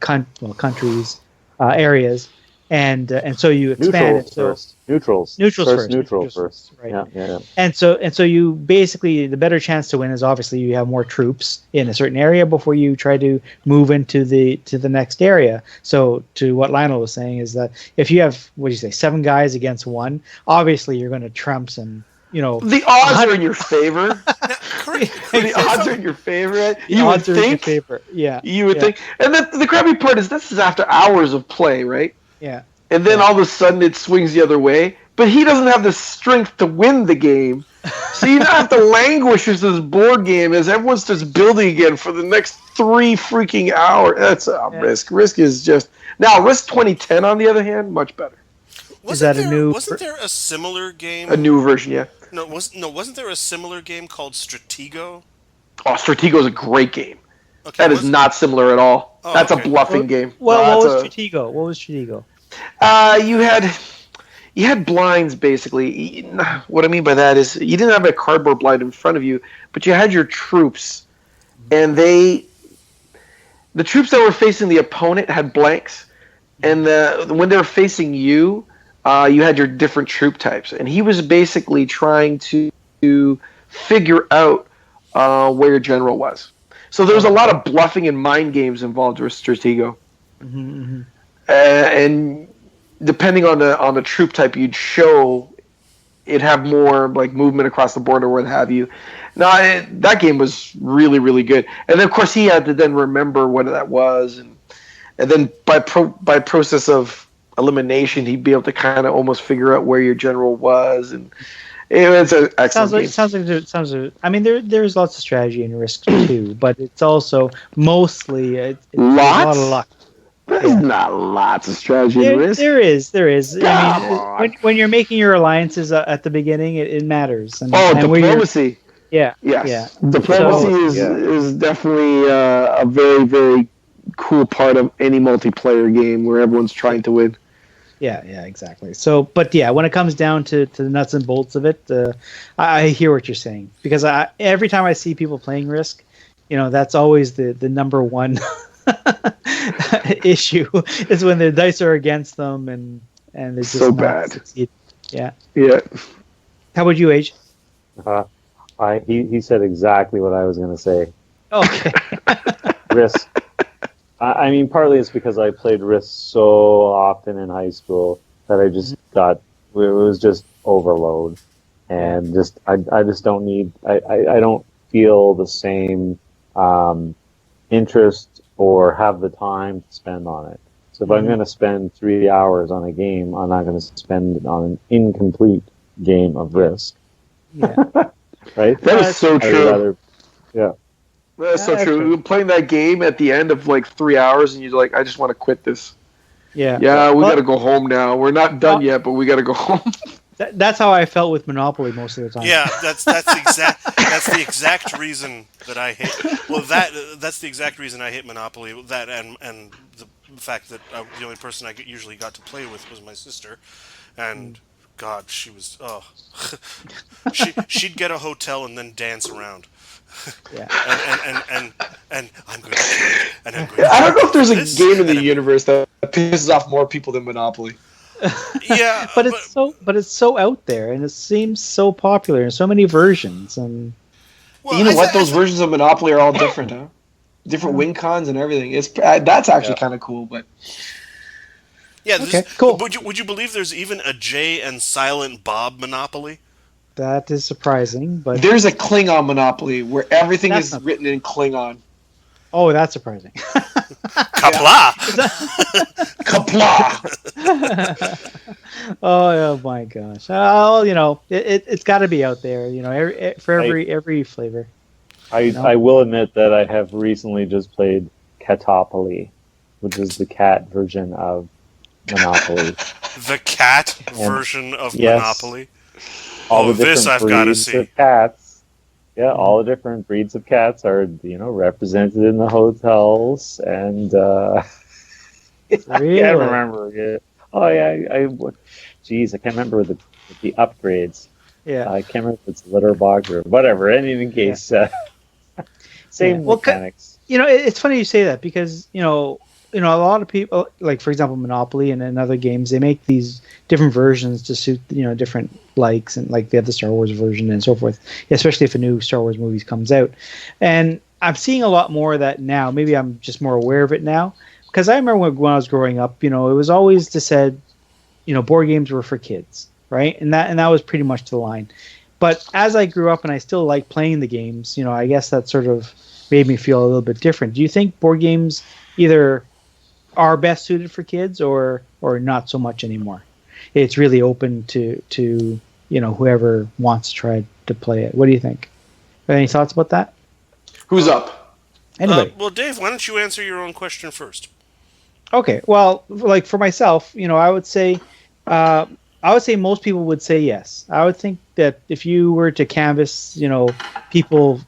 countries, areas, and so you expand it. So Neutrals first. Right. Yeah. And so you basically, the better chance to win is obviously you have more troops in a certain area before you try to move into the next area. So to what Lionel was saying is that if you have 7 guys against 1, obviously you're going to trump some. The odds are in your favor. The odds are in your favor. You would think. Yeah. You would think. And the crappy part is this is after hours of play, right? Yeah. And then all of a sudden it swings the other way. But he doesn't have the strength to win the game. So you don't have to languish as this board game as everyone starts building again for the next 3 freaking hours. That's Risk. Risk is just... Now, Risk 2010, on the other hand, much better. Wasn't there a similar game? A new version, yeah. Wasn't there a similar game called Stratego? Oh, Stratego is a great game. Okay, that is not similar at all. That's a bluffing game. Well, what was Stratego? You had blinds, basically. What I mean by that is you didn't have a cardboard blind in front of you, but you had your troops, and the troops that were facing the opponent had blanks, and when they were facing you, you had your different troop types, and he was basically trying to figure out where your general was. So there was a lot of bluffing and mind games involved with Stratego. Mm-hmm. And depending on the troop type you'd show, it'd have more like movement across the board or what have you. Now, that game was really, really good. And then, of course, he had to then remember what that was. And then by process of elimination, he'd be able to kind of almost figure out where your general was. And it's an excellent game. I mean, there's lots of strategy in Risk too, but it's also mostly it's a lot of luck. There's not lots of strategy in Risk. There is. I mean, when you're making your alliances at the beginning, it matters. And diplomacy. Yeah. Yes. Yeah. Diplomacy is definitely a very, very cool part of any multiplayer game where everyone's trying to win. Yeah, exactly. So, but yeah, when it comes down to the nuts and bolts of it, I hear what you're saying, because every time I see people playing Risk, that's always the number one issue is when the dice are against them and they're just So not bad. succeed. Yeah. Yeah. How about you, Age? He said exactly what I was going to say. Okay. Risk. I mean, partly it's because I played Risk so often in high school that I just got, it was just overload. And I just don't need, I don't feel the same interest or have the time to spend on it. So if I'm going to spend 3 hours on a game, I'm not going to spend it on an incomplete game of Risk. Yeah. Right? That is so true. Yeah. That's so true. You're playing that game at the end of like 3 hours, and you're like, I just want to quit this. Yeah. Yeah, we got to go home now. We're not done yet, but we got to go home. That's how I felt with Monopoly most of the time. Yeah, that's the exact reason that I hate. Well, that's the exact reason I hate Monopoly. That and the fact that the only person I usually got to play with was my sister, and God, she was she'd get a hotel and then dance around. Yeah. and I'm going to kill it, and I'm going to I don't know if there's a this, game in the universe that pisses off more people than Monopoly. Yeah, but it's so out there, and it seems so popular, and so many versions, and well, you know what? Those versions of Monopoly are all different, huh? Different win cons and everything. It's that's actually kind of cool, but yeah, okay, cool. Would you believe there's even a Jay and Silent Bob Monopoly? That is surprising, but there's a Klingon Monopoly where everything is written in Klingon. Oh, that's surprising. Kapla! Kapla! Oh my gosh! It's got to be out there. For every flavor. I will admit that I have recently just played Catopoly, which is the cat version of Monopoly. The cat version of Monopoly. All the different this I've got to see. Of cats. Yeah, all the different breeds of cats are represented in the hotels, and really? I can't remember. Yeah. Oh yeah, geez, I can't remember the upgrades. Yeah, I can't remember if it's litter box or whatever. In any case, same mechanics. It's funny you say that, because a lot of people, like for example Monopoly and other games, they make these different versions to suit different likes, and like they have the Star Wars version and so forth, especially if a new Star Wars movie comes out. And I'm seeing a lot more of that now. Maybe I'm just more aware of it now, because I remember when I was growing up, it was always said, board games were for kids, right? And that was pretty much the line. But as I grew up and I still like playing the games, I guess that sort of made me feel a little bit different. Do you think board games either are best suited for kids or not so much anymore? It's really open to whoever wants to try to play it. What do you think? Any thoughts about that? Who's up? Anybody? Well, Dave, why don't you answer your own question first? Okay. Well, like for myself, I would say most people would say yes. I would think that if you were to canvass, people,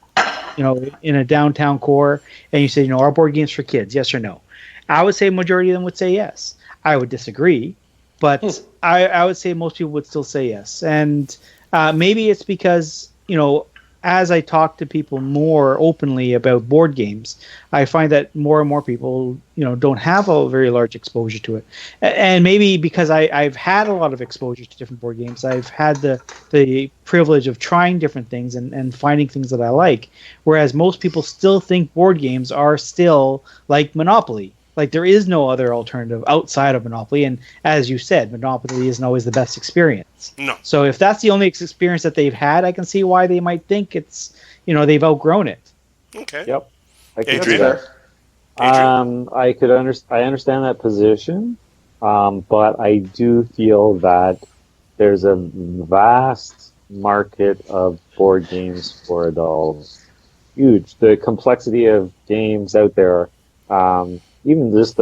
in a downtown core, and you say, are board games for kids? Yes or no? I would say a majority of them would say yes. I would disagree, but I would say most people would still say yes. And maybe it's because, as I talk to people more openly about board games, I find that more and more people, don't have a very large exposure to it. And maybe because I've had a lot of exposure to different board games, I've had the privilege of trying different things and finding things that I like. Whereas most people still think board games are still like Monopoly. Like there is no other alternative outside of Monopoly, and as you said, Monopoly isn't always the best experience. No. So if that's the only experience that they've had, I can see why they might think it's, they've outgrown it. Okay. Yep. I can Adrian? see that. I understand that position, but I do feel that there's a vast market of board games for adults. Huge. The complexity of games out there. Even just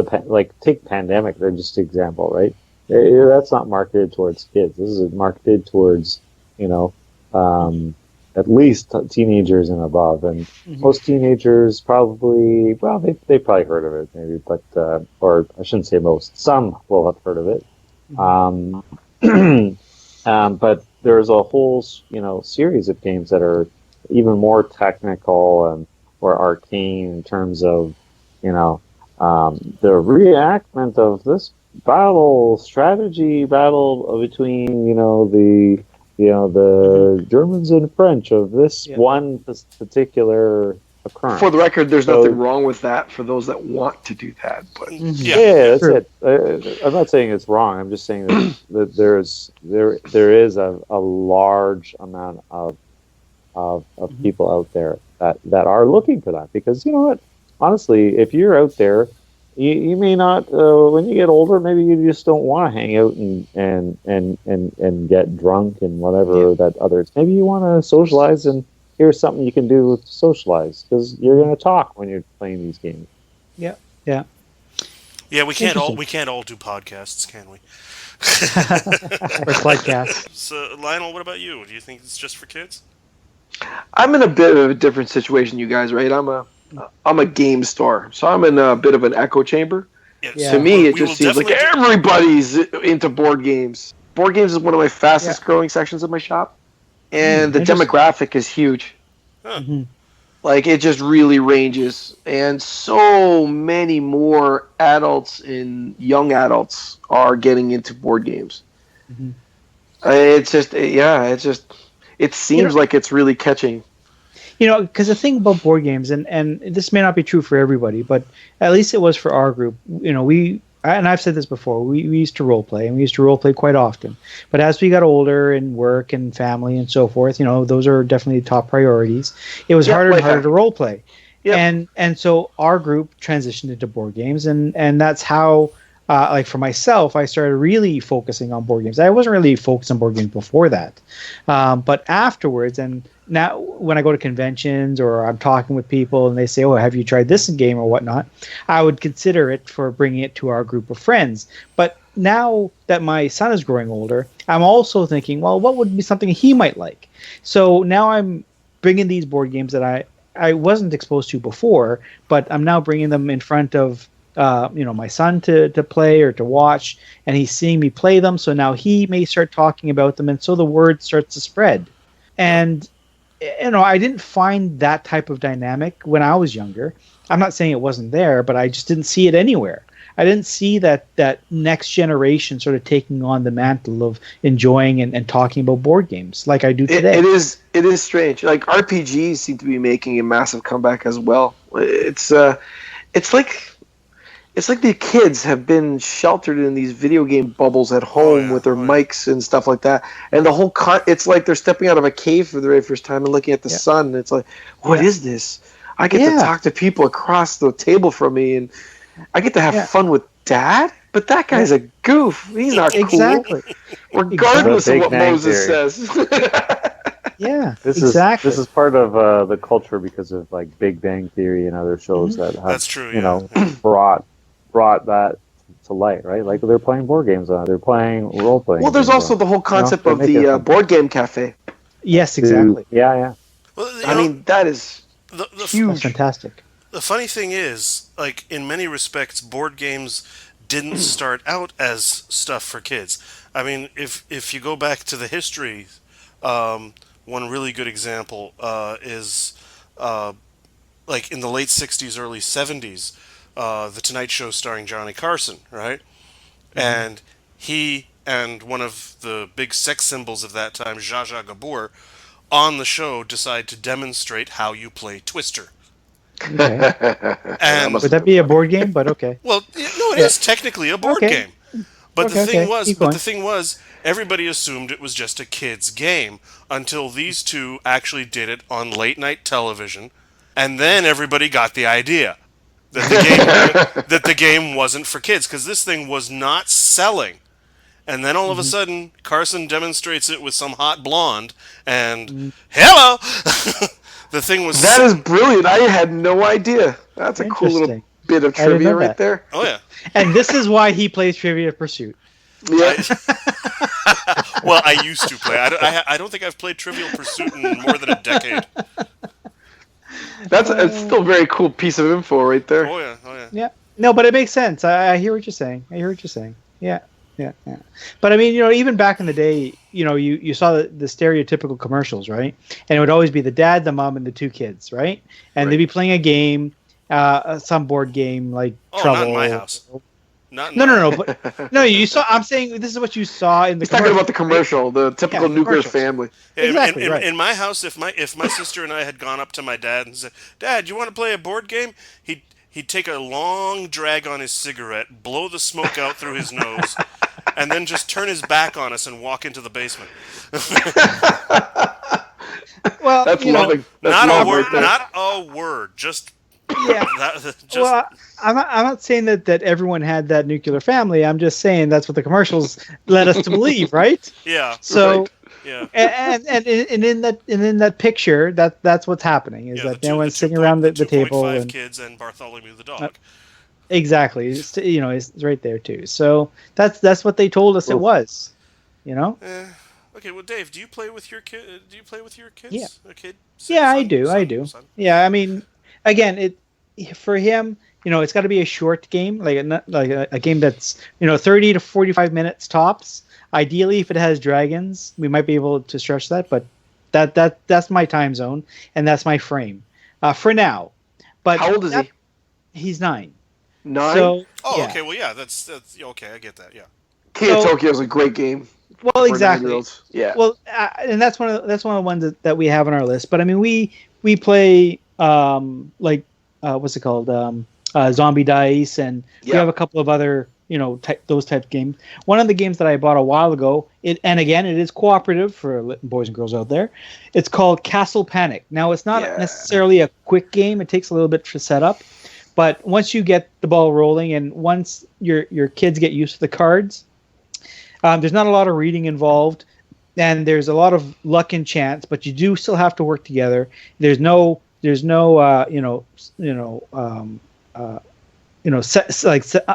take Pandemic, they're just an example, right? That's not marketed towards kids. This is marketed towards, at least teenagers and above. And most teenagers probably, they probably heard of it maybe, but, or I shouldn't say most, some will have heard of it. But there's a whole, series of games that are even more technical and or arcane in terms of, the reenactment of this strategy battle between, the Germans and French of this one particular occurrence. For the record, there's nothing wrong with that for those that want to do that. But that's it. I'm not saying it's wrong. I'm just saying that there is a large amount of people out there that are looking for that, because you know what? Honestly, if you're out there, you may not. When you get older, maybe you just don't want to hang out and get drunk and whatever that others. Maybe you want to socialize, and here's something you can do to socialize, because you're going to talk when you're playing these games. Yeah. Yeah, we can't all do podcasts, can we? Or Slidecast. So, Lionel, what about you? Do you think it's just for kids? I'm in a bit of a different situation, you guys. Right? I'm a game store, so I'm in a bit of an echo chamber. Yeah. To me, it just seems like everybody's into board games. Board games is one of my fastest growing sections of my shop, and the demographic is huge. Huh. Like, it just really ranges, and so many more adults and young adults are getting into board games. It seems like it's really catching. Because the thing about board games, and this may not be true for everybody, but at least it was for our group. And I've said this before, we used to role play, and we used to role play quite often. But as we got older and work and family and so forth, those are definitely top priorities. It was harder and harder to role play. Yep. And so our group transitioned into board games, and that's how, for myself, I started really focusing on board games. I wasn't really focused on board games before that. But afterwards, and now when I go to conventions or I'm talking with people and they say, "Oh, have you tried this game or whatnot?" I would consider it for bringing it to our group of friends. But now that my son is growing older, I'm also thinking, well, what would be something he might like? So now I'm bringing these board games that I wasn't exposed to before, but I'm now bringing them in front of my son to play or to watch, and he's seeing me play them. So now he may start talking about them, and so the word starts to spread. And I didn't find that type of dynamic when I was younger. I'm not saying it wasn't there, but I just didn't see it anywhere. I didn't see that next generation sort of taking on the mantle of enjoying and talking about board games like I do today. It is strange. Like, RPGs seem to be making a massive comeback as well. It's like the kids have been sheltered in these video game bubbles at home with their mics and stuff like that. And the whole it's like they're stepping out of a cave for the very first time and looking at the sun. And it's like, what is this? I get to talk to people across the table from me, and I get to have fun with Dad? But that guy's a goof. He's not cool. Regardless of what Moses says. This is part of the culture because of like Big Bang Theory and other shows that have That's true, brought that to light, right? Like they're playing board games on it. They're playing role playing. Well, there's also the whole concept of the board game cafe. Yes, exactly. Yeah. Well, that is huge. That's fantastic. The funny thing is, like, in many respects, board games didn't start out as stuff for kids. I mean, if you go back to the history, one really good example is like in the late 60s, early 70s, The Tonight Show starring Johnny Carson, right? And he and one of the big sex symbols of that time, Zsa Zsa Gabor, on the show decide to demonstrate how you play Twister. Okay. And would that be a board game? But okay. Well, no, it is technically a board game. But the thing was, everybody assumed it was just a kid's game until these two actually did it on late night television, and then everybody got the idea that the game wasn't for kids because this thing was not selling. And then all of a sudden, Carson demonstrates it with some hot blonde, and hello, the thing was. That is brilliant. I had no idea. That's a cool little bit of trivia right there. Oh yeah. And this is why he plays Trivia Pursuit. Yeah. Well, I used to play. I don't think I've played Trivial Pursuit in more than a decade. That's still a very cool piece of info right there. Oh yeah. Yeah. No, but it makes sense. I hear what you're saying. Yeah. Yeah. But I mean, even back in the day, you saw the stereotypical commercials, right? And it would always be the dad, the mom, and the two kids, right? And they'd be playing a game, some board game like Trouble. Not in my house. No. But no, you saw. I'm saying this is what you saw in the. He's talking about the commercial, the typical nuclear family. Exactly. In my house, if my sister and I had gone up to my dad and said, "Dad, you want to play a board game?" He'd take a long drag on his cigarette, blow the smoke out through his nose, and then just turn his back on us and walk into the basement. Well, that's loving. That's not a word. Not a word. Just. Yeah. Well, I'm not saying that everyone had that nuclear family. I'm just saying that's what the commercials led us to believe, right? Yeah. So. Right. Yeah. And in that picture, that's what's happening is that everyone's sitting around the table and kids and Bartholomew the dog. Exactly. It's right there too. So that's what they told us it was. Okay. Well, Dave, do you play with your kid? Do you play with your kids? Yeah. A kid? Yeah, I do. Son? Yeah, I mean, again, for him, it's got to be a short game, like a game that's 30 to 45 minutes tops. Ideally, if it has dragons, we might be able to stretch that, but that's my time zone and that's my frame for now. But how old is he? He's 9. 9. So, okay. Well, yeah, that's okay. I get that. Yeah. Key of Tokyo is a great game. Well, exactly. Yeah. Well, and that's one of the ones that we have on our list. But I mean, we play what's it called? Zombie Dice, and we have a couple of other. Those type of games. One of the games that I bought a while ago, and again, it is cooperative for boys and girls out there. It's called Castle Panic. Now, it's not necessarily a quick game. It takes a little bit to set up. But once you get the ball rolling and once your kids get used to the cards, there's not a lot of reading involved. And there's a lot of luck and chance, but you do still have to work together. There's no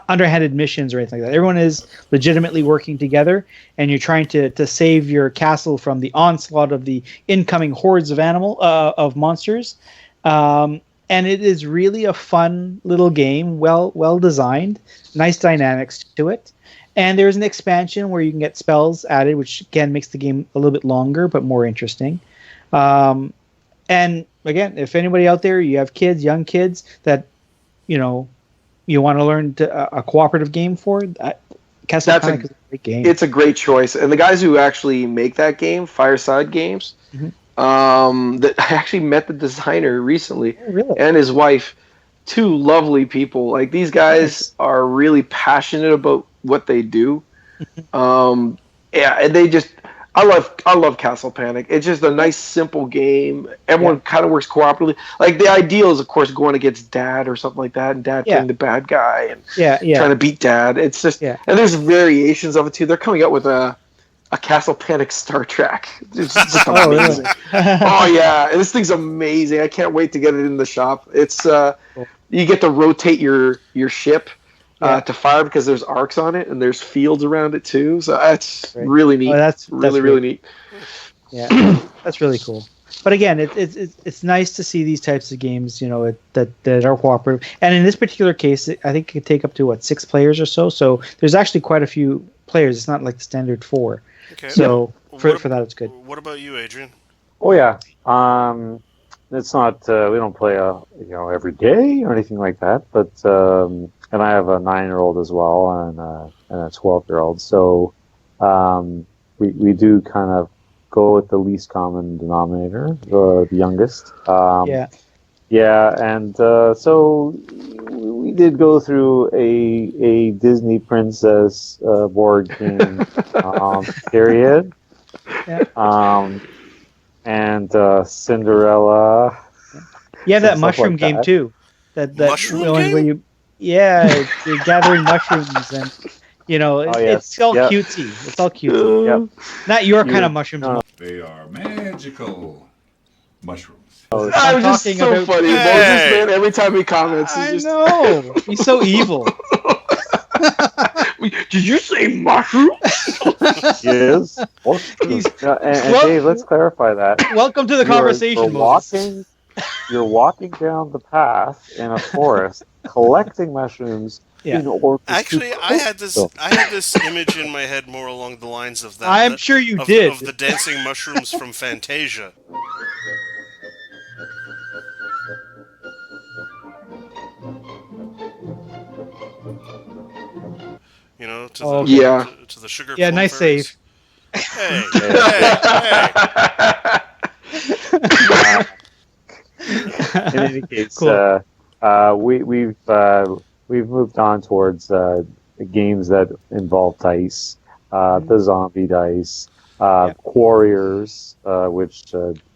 underhanded missions or anything like that. Everyone is legitimately working together, and you're trying to save your castle from the onslaught of the incoming hordes of monsters. And it is really a fun little game, well designed, nice dynamics to it. And there's an expansion where you can get spells added, which again makes the game a little bit longer but more interesting. And again, if anybody out there, you have kids, young kids that you want to learn a cooperative game for, Castle Panic is a great game. It's a great choice. And the guys who actually make that game, Fireside Games, that I actually met the designer recently and his wife, 2 lovely people. Like, these guys are really passionate about what they do. And they just... I love Castle Panic. It's just a nice, simple game. Everyone kind of works cooperatively. Like, the ideal is, of course, going against Dad or something like that, and Dad playing the bad guy and trying to beat Dad. It's just, and there's variations of it too. They're coming out with a Castle Panic Star Trek. It's just amazing. Oh yeah, and this thing's amazing. I can't wait to get it in the shop. It's you get to rotate your ship. To fire because there's arcs on it and there's fields around it too, so that's really neat. That's really neat. Yeah, that's really cool. But again, it's nice to see these types of games, that are cooperative. And in this particular case, I think it could take up to 6 players or so. So there's actually quite a few players. It's not like the standard 4. Okay. So for that, it's good. What about you, Adrian? Oh yeah. It's not. We don't play every day or anything like that, but. And I have a 9-year-old as well and a 12-year-old. So we do kind of go with the least common denominator, the youngest. And so we did go through a Disney princess board game period. And Cinderella. Yeah, that mushroom game that. Too. That mushroom game? Where you you're gathering mushrooms and it's all cutesy. It's all cutesy. Not your kind of mushrooms. No. They are magical mushrooms. I was just so funny. Moses, man, every time he comments, I know. He's so evil. Did you say mushroom? Yes. And Dave, let's clarify that. Welcome to the conversation, Moses. You're walking down the path in a forest, collecting mushrooms Yeah. Actually, I had this image in my head more along the lines of that. I'm sure you of, did. Of the dancing mushrooms from Fantasia. You know, to the sugar. Yeah, nice save. Hey. In any case, Cool. we've moved on towards games that involve dice, the zombie dice, Quarriors, which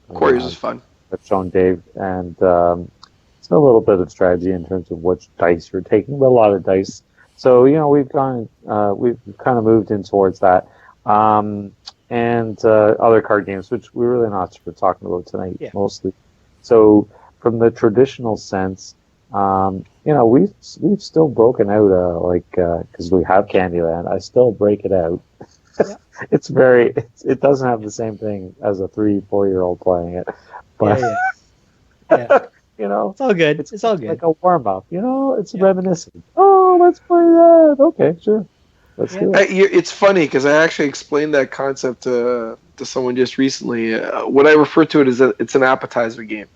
Quarriors is fun. I've shown Dave, and it's a little bit of strategy in terms of which dice you're taking, but a lot of dice. So we've kind of moved in towards that, and other card games, which we're really not sort of talking about tonight, mostly. So from the traditional sense, we've still broken out because we have Candyland. I still break it out. Yeah. It doesn't have the same thing as a 3-4-year-old playing it, but yeah. It's all good. It's all good. Like a warm up. It's reminiscent. Oh, let's play that. Okay, sure. Let's do it. It's funny because I actually explained that concept to someone just recently. What I refer to it as it's an appetizer game.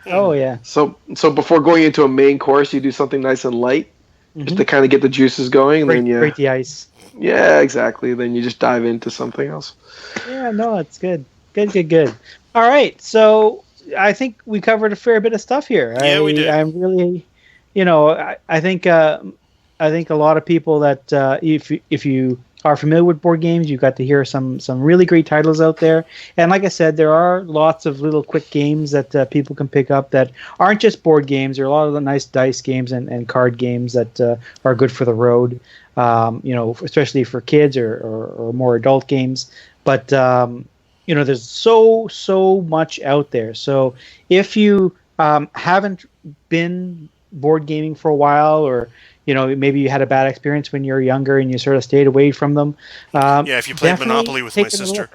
Oh yeah. So before going into a main course, you do something nice and light, just to kind of get the juices going, and then you break the ice. Yeah, exactly. Then you just dive into something else. Yeah, no, it's good. Good. All right, so I think we covered a fair bit of stuff here. Yeah, we did. I'm really, I think a lot of people that if you are familiar with board games, you got to hear some really great titles out there. And like I said, there are lots of little quick games that people can pick up that aren't just board games. There are a lot of the nice dice games and card games that are good for the road. Especially for kids or more adult games. But there's so much out there. So if you haven't been board gaming for a while, or maybe you had a bad experience when you were younger and you sort of stayed away from them. If you played Monopoly with my sister.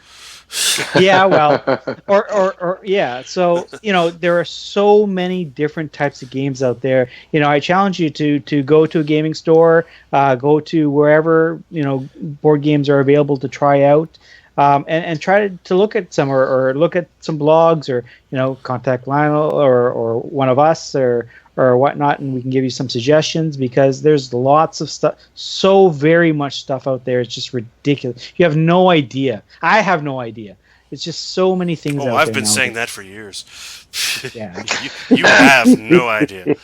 Yeah, well, or yeah. So there are so many different types of games out there. I challenge you to go to a gaming store, go to wherever board games are available to try out, and try to look at some or look at some blogs, or contact Lionel or one of us or whatnot, and we can give you some suggestions, because there's lots of stuff, so very much stuff out there. It's just ridiculous. You have no idea. I have no idea. It's just so many things out there. I've been saying that for years. Yeah. you have no idea.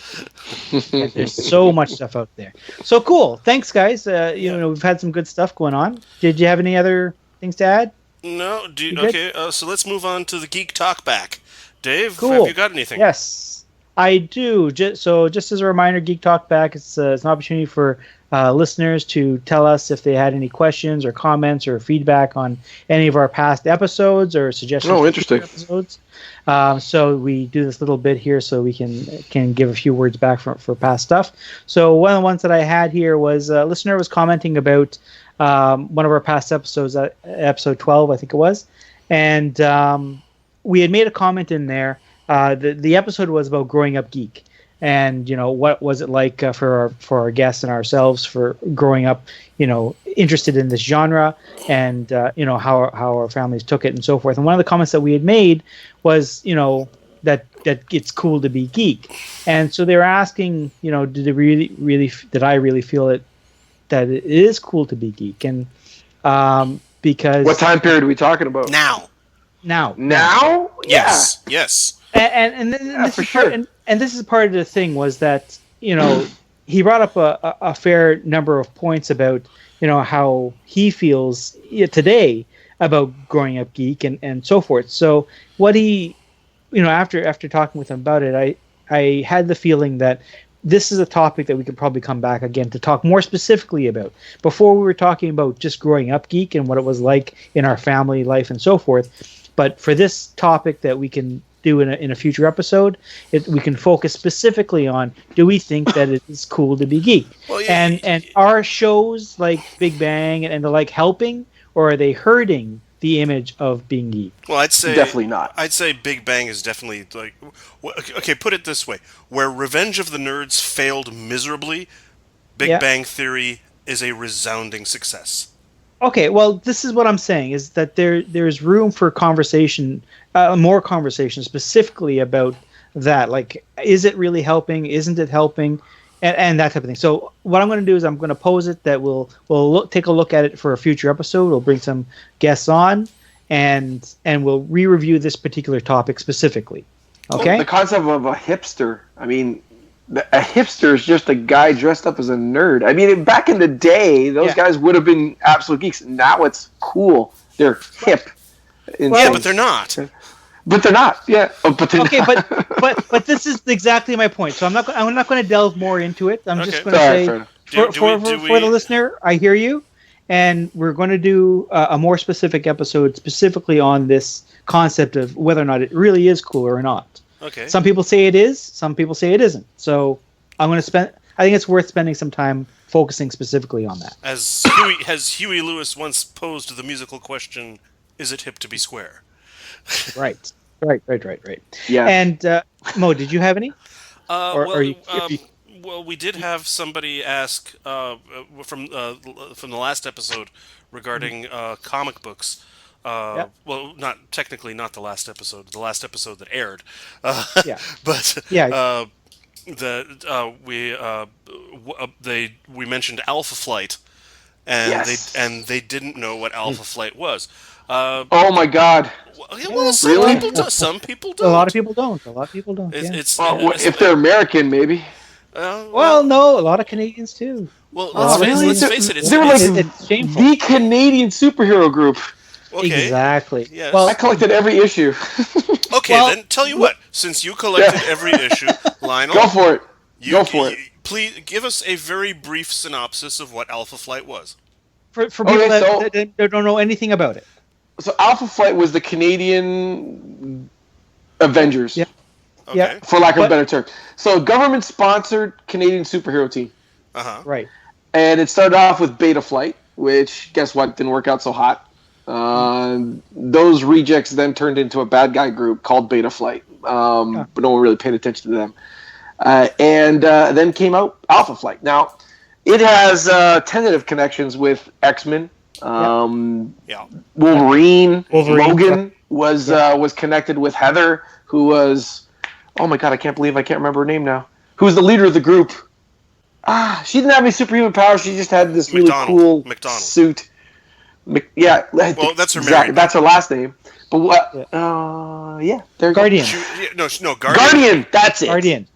Yeah, there's so much stuff out there. So cool. Thanks, guys. We've had some good stuff going on. Did you have any other things to add? No. Okay, so let's move on to the Geek Talk back. Dave, cool. Have you got anything? Yes. I do. Just as a reminder, Geek Talk Back, it's an opportunity for listeners to tell us if they had any questions or comments or feedback on any of our past episodes or suggestions. Oh, interesting. Episodes. So we do this little bit here so we can give a few words back for past stuff. So one of the ones that I had here was a listener was commenting about one of our past episodes, episode 12, I think it was. And we had made a comment in there. The episode was about growing up geek, and what was it like for our guests and ourselves for growing up, interested in this genre, and how our families took it and so forth. And one of the comments that we had made was that it's cool to be geek, and so they were asking, did I really feel it that it is cool to be geek, and because what time period are we talking about now? Yes. And this for is sure. And this is part of the thing, was that he brought up a fair number of points about how he feels today about growing up geek and so forth. So what he after talking with him about it, I had the feeling that this is a topic that we could probably come back again to talk more specifically about. Before, we were talking about just growing up geek and what it was like in our family life and so forth. But for this topic that we can do in a future episode, we can focus specifically on, do we think that it is cool to be geek? Well, yeah, and are shows like Big Bang and the like helping, or are they hurting the image of being geek? Well, I'd say definitely not. I'd say Big Bang is definitely okay, put it this way: where Revenge of the Nerds failed miserably, Big Bang Theory is a resounding success. Okay, well, this is what I'm saying, is that there's room for conversation, more conversation specifically about that. Like, is it really helping? Isn't it helping? And that type of thing. So what I'm going to do is I'm going to pose it that we'll take a look at it for a future episode. We'll bring some guests on, and we'll re-review this particular topic specifically. Okay? The concept of a hipster. I mean, a hipster is just a guy dressed up as a nerd. I mean, back in the day, those guys would have been absolute geeks. Now it's cool. They're hip. Yeah, but they're not. But they're not. Yeah. Oh, but they're okay, not. but this is exactly my point. So I'm not going to delve more into it. I'm just going to say for the listener, I hear you, and we're going to do a more specific episode specifically on this concept of whether or not it really is cool or not. Okay. Some people say it is. Some people say it isn't. So I'm going to I think it's worth spending some time focusing specifically on that. As Huey Lewis once posed the musical question, "Is it hip to be square?" Right. Yeah. And Mo, did you have any? Well, we did have somebody ask from the last episode regarding comic books. Well, not the last episode. The last episode that aired. But we mentioned Alpha Flight, and they didn't know what Alpha Flight was. Oh my God! Well, some people don't. A lot of people don't. If they're American, maybe. Well, no, a lot of Canadians too. Well, let's face it. They were like the Canadian superhero group. Okay. Exactly. Yes. Well, I collected every issue. Okay, then tell you what. Since you collected every issue, Lionel, go for it. Go for it. Please give us a very brief synopsis of what Alpha Flight was. For people that don't know anything about it. So Alpha Flight was the Canadian Avengers. Yeah. Okay. Yeah. For lack of a better term. So government-sponsored Canadian superhero team. Uh-huh. Right. And it started off with Beta Flight, which, guess what, didn't work out so hot. Those rejects then turned into a bad guy group called Beta Flight. But no one really paid attention to them. And then came out Alpha Flight. Now, it has tentative connections with X-Men. Wolverine. Logan was connected with Heather, who was, oh my God, I can't remember her name now. Who was the leader of the group? She didn't have any superhuman powers. She just had this really cool suit. Well, that's her married. That's her last name. But what? There Guardian. No, Guardian. That's it. Guardian.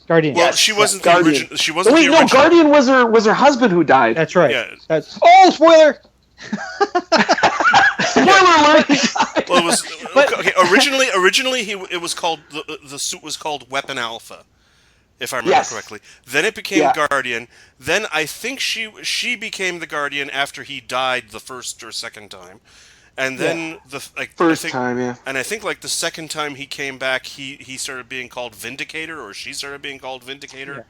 Well, she wasn't the original. She wasn't the original. Guardian was her husband who died. That's right. Yeah. Spoiler. Spoiler alert. Well, it was okay. Originally, it was called the suit was called Weapon Alpha, if I remember correctly. Then it became Guardian. Then I think she became the Guardian after he died the first or second time, and then first time. And I think like the second time he came back, he started being called Vindicator, or she started being called Vindicator. Yeah.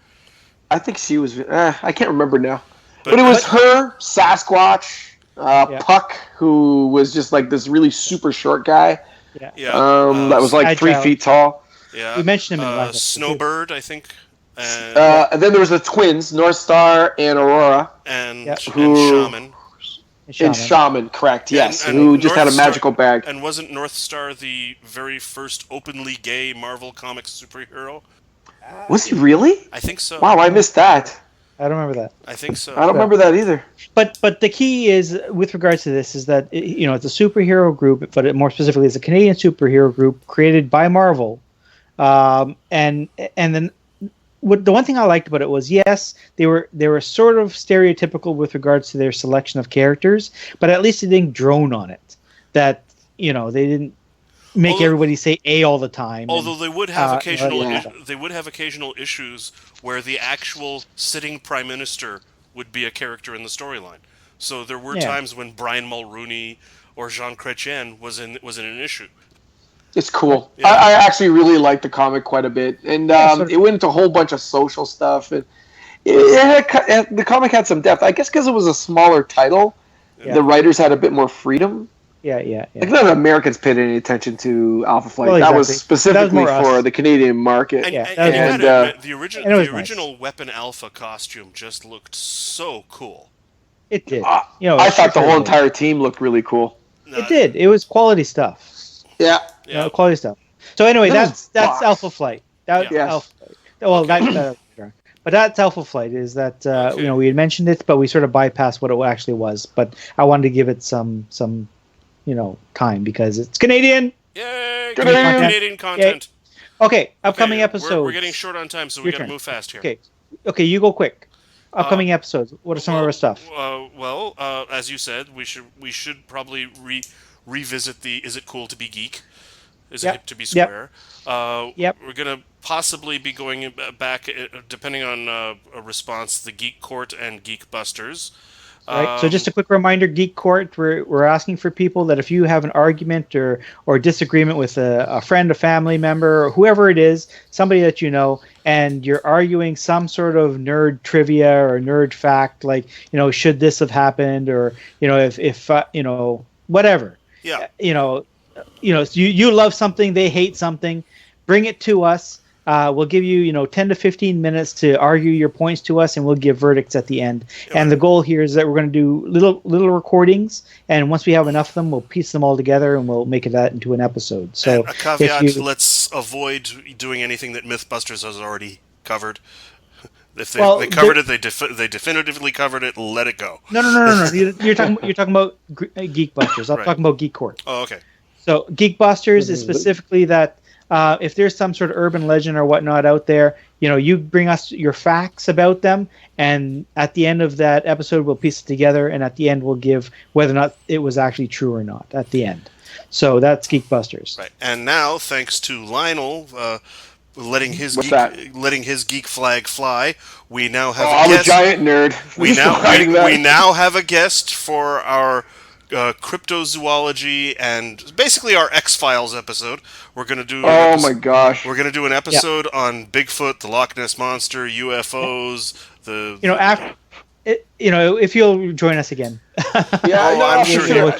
I think she was. I can't remember now. But it was her, Sasquatch, Puck, who was just like this really super short guy. Yeah. That was like 3 feet tall. Yeah. We mentioned him in the last Snowbird, I think. And then there was the twins, North Star and Aurora. And Shaman. And Shaman, correct, yes. Who just had a magical bag. And wasn't North Star the very first openly gay Marvel Comics superhero? Was he really? I think so. Wow, I missed that. I don't remember that. I think so. I don't remember that either. But the key is, with regards to this, is that it's a superhero group, but more specifically, it's a Canadian superhero group created by Marvel. And then the one thing I liked about it was, yes, they were sort of stereotypical with regards to their selection of characters, but at least they didn't drone on it. That they didn't make everybody say A all the time. Although they would have occasional issues where the actual sitting prime minister would be a character in the storyline. So there were times when Brian Mulrooney or Jean Chrétien was in an issue. It's cool. Yeah. I actually really liked the comic quite a bit, and it went into a whole bunch of social stuff, and the comic had some depth. I guess because it was a smaller title, the writers had a bit more freedom. Yeah. Like none of the Americans paid any attention to Alpha Flight. Well, That was exactly. specifically That was more for us. the Canadian market. And, Yeah, and, that and was you and, had to admit, the and it was original Weapon Alpha costume just looked so cool. It did. I thought the whole entire team looked really cool. It did. It was quality stuff. Yeah. Quality stuff. So anyway, That that's was Alpha Flight. That's Yes. Alpha Flight. Well, but that's Alpha Flight. Is that we had mentioned it, but we sort of bypassed what it actually was. But I wanted to give it some time because it's Canadian. Yay! Canadian. Canadian content. Yay. Okay, upcoming Okay, episodes. We're getting short on time, so we got to move fast here. Okay, you go quick. Upcoming episodes. What are some of our stuff? As you said, we should probably revisit the "Is it cool to be geek? Is it hip to be square?" We're gonna possibly be going back, depending on a response, the Geek-court and Geekbusters. Right. So just a quick reminder, Geek-court, we're asking for people that if you have an argument or disagreement with a friend, a family member, or whoever it is, somebody that you know, and you're arguing some sort of nerd trivia or nerd fact, like, should this have happened, or, if whatever. Yeah. You love something, they hate something, bring it to us. We'll give you, 10 to 15 minutes to argue your points to us, and we'll give verdicts at the end. And the goal here is that we're going to do little recordings, and once we have enough of them, we'll piece them all together, and we'll make that into an episode. So and a caveat: let's avoid doing anything that MythBusters has already covered. If they covered it, they definitively covered it. Let it go. No. You're talking about Geekbusters. I'm talking about Geek-court. Oh, okay. So Geekbusters is specifically that. If there's some sort of urban legend or whatnot out there, you bring us your facts about them, and at the end of that episode, we'll piece it together, and at the end, we'll give whether or not it was actually true or not at the end. So that's Geekbusters. Right. And now, thanks to Lionel letting his geek flag fly, we now have a guest. I'm a giant nerd. We now have a guest for our cryptozoology and basically our X-Files episode. We're going to do my gosh. We're going to do an episode on Bigfoot, the Loch Ness Monster, UFOs, if you'll join us again. I'm sure.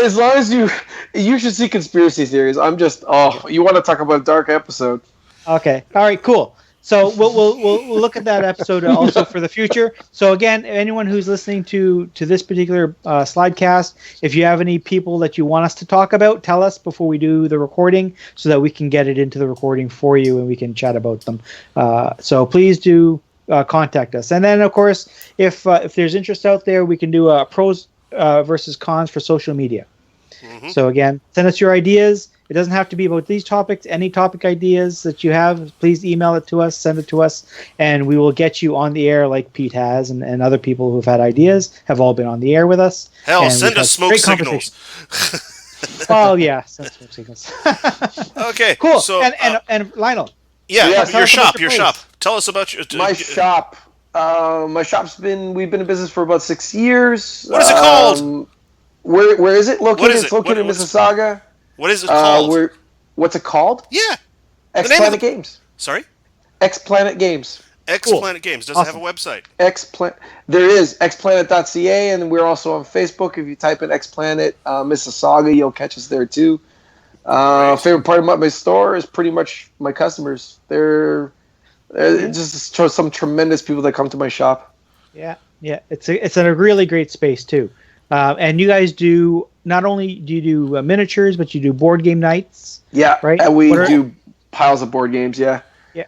As long as you should see conspiracy theories. I'm just you want to talk about a dark episode. Okay. All right, cool. So we'll look at that episode also for the future. So again, anyone who's listening to this particular Slidecast, if you have any people that you want us to talk about, tell us before we do the recording so that we can get it into the recording for you and we can chat about them. So please do contact us. And then, of course, if there's interest out there, we can do pros versus cons for social media. Mm-hmm. So again, send us your ideas. It doesn't have to be about these topics. Any topic ideas that you have, please email it to us, send it to us, and we will get you on the air like Pete has, and other people who've had ideas have all been on the air with us. Hell, send us smoke signals. Oh, yeah, send smoke signals. Okay, cool. So, and Lionel. Yeah, your shop. Tell us about my shop. My shop's we've been in business for about 6 years. What is it called? Where is it located? What is it? It's located in Mississauga. What is it called? What's it called? Yeah. X-Planet Games. Sorry? X-Planet Games. X-Planet Games. Does it have a website? There is, xplanet.ca, and we're also on Facebook. If you type in X-Planet Mississauga, you'll catch us there too. Favorite part of my store is pretty much my customers. They're just some tremendous people that come to my shop. Yeah. It's a really great space too. And you guys do, not only do you do miniatures, but you do board game nights. Yeah, right. And we do piles of board games. Yeah. Yeah.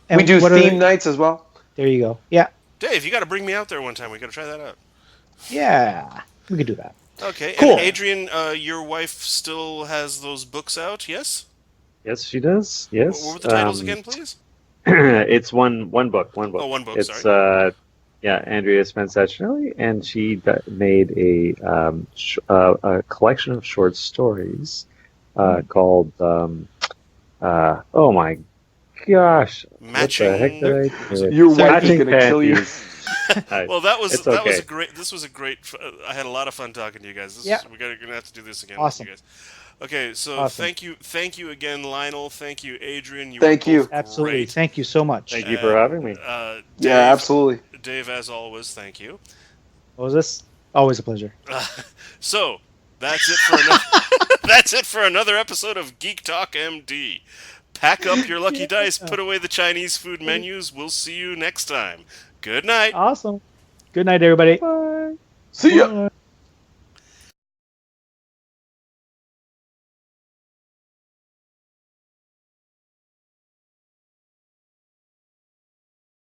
We do theme nights as well. There you go. Yeah. Dave, you got to bring me out there one time. We got to try that out. Yeah, we could do that. Okay. Cool. And Adrian, your wife still has those books out? Yes. Yes, she does. Yes. What were the titles again, please? It's one book. Oh, one book. It's sorry. Andrea Spence-Accinelli, and she made a collection of short stories called oh my gosh, Matching. What the heck did I do? Your wife is going to kill you. Well, that was a great. This was a great. I had a lot of fun talking to you guys. We're gonna have to do this again. Awesome. With you guys. Okay, so awesome. thank you again, Lionel. Thank you, Adrian. Thank you. Absolutely. Great. Thank you so much. Thank you for having me. Dave, absolutely. Dave, as always, thank you. Moses, always a pleasure. So, That's it for another. That's it for another episode of Geek Talk MD. Pack up your lucky dice. Put away the Chinese food menus. We'll see you next time. Good night. Awesome. Good night, everybody. Bye. See ya. Bye.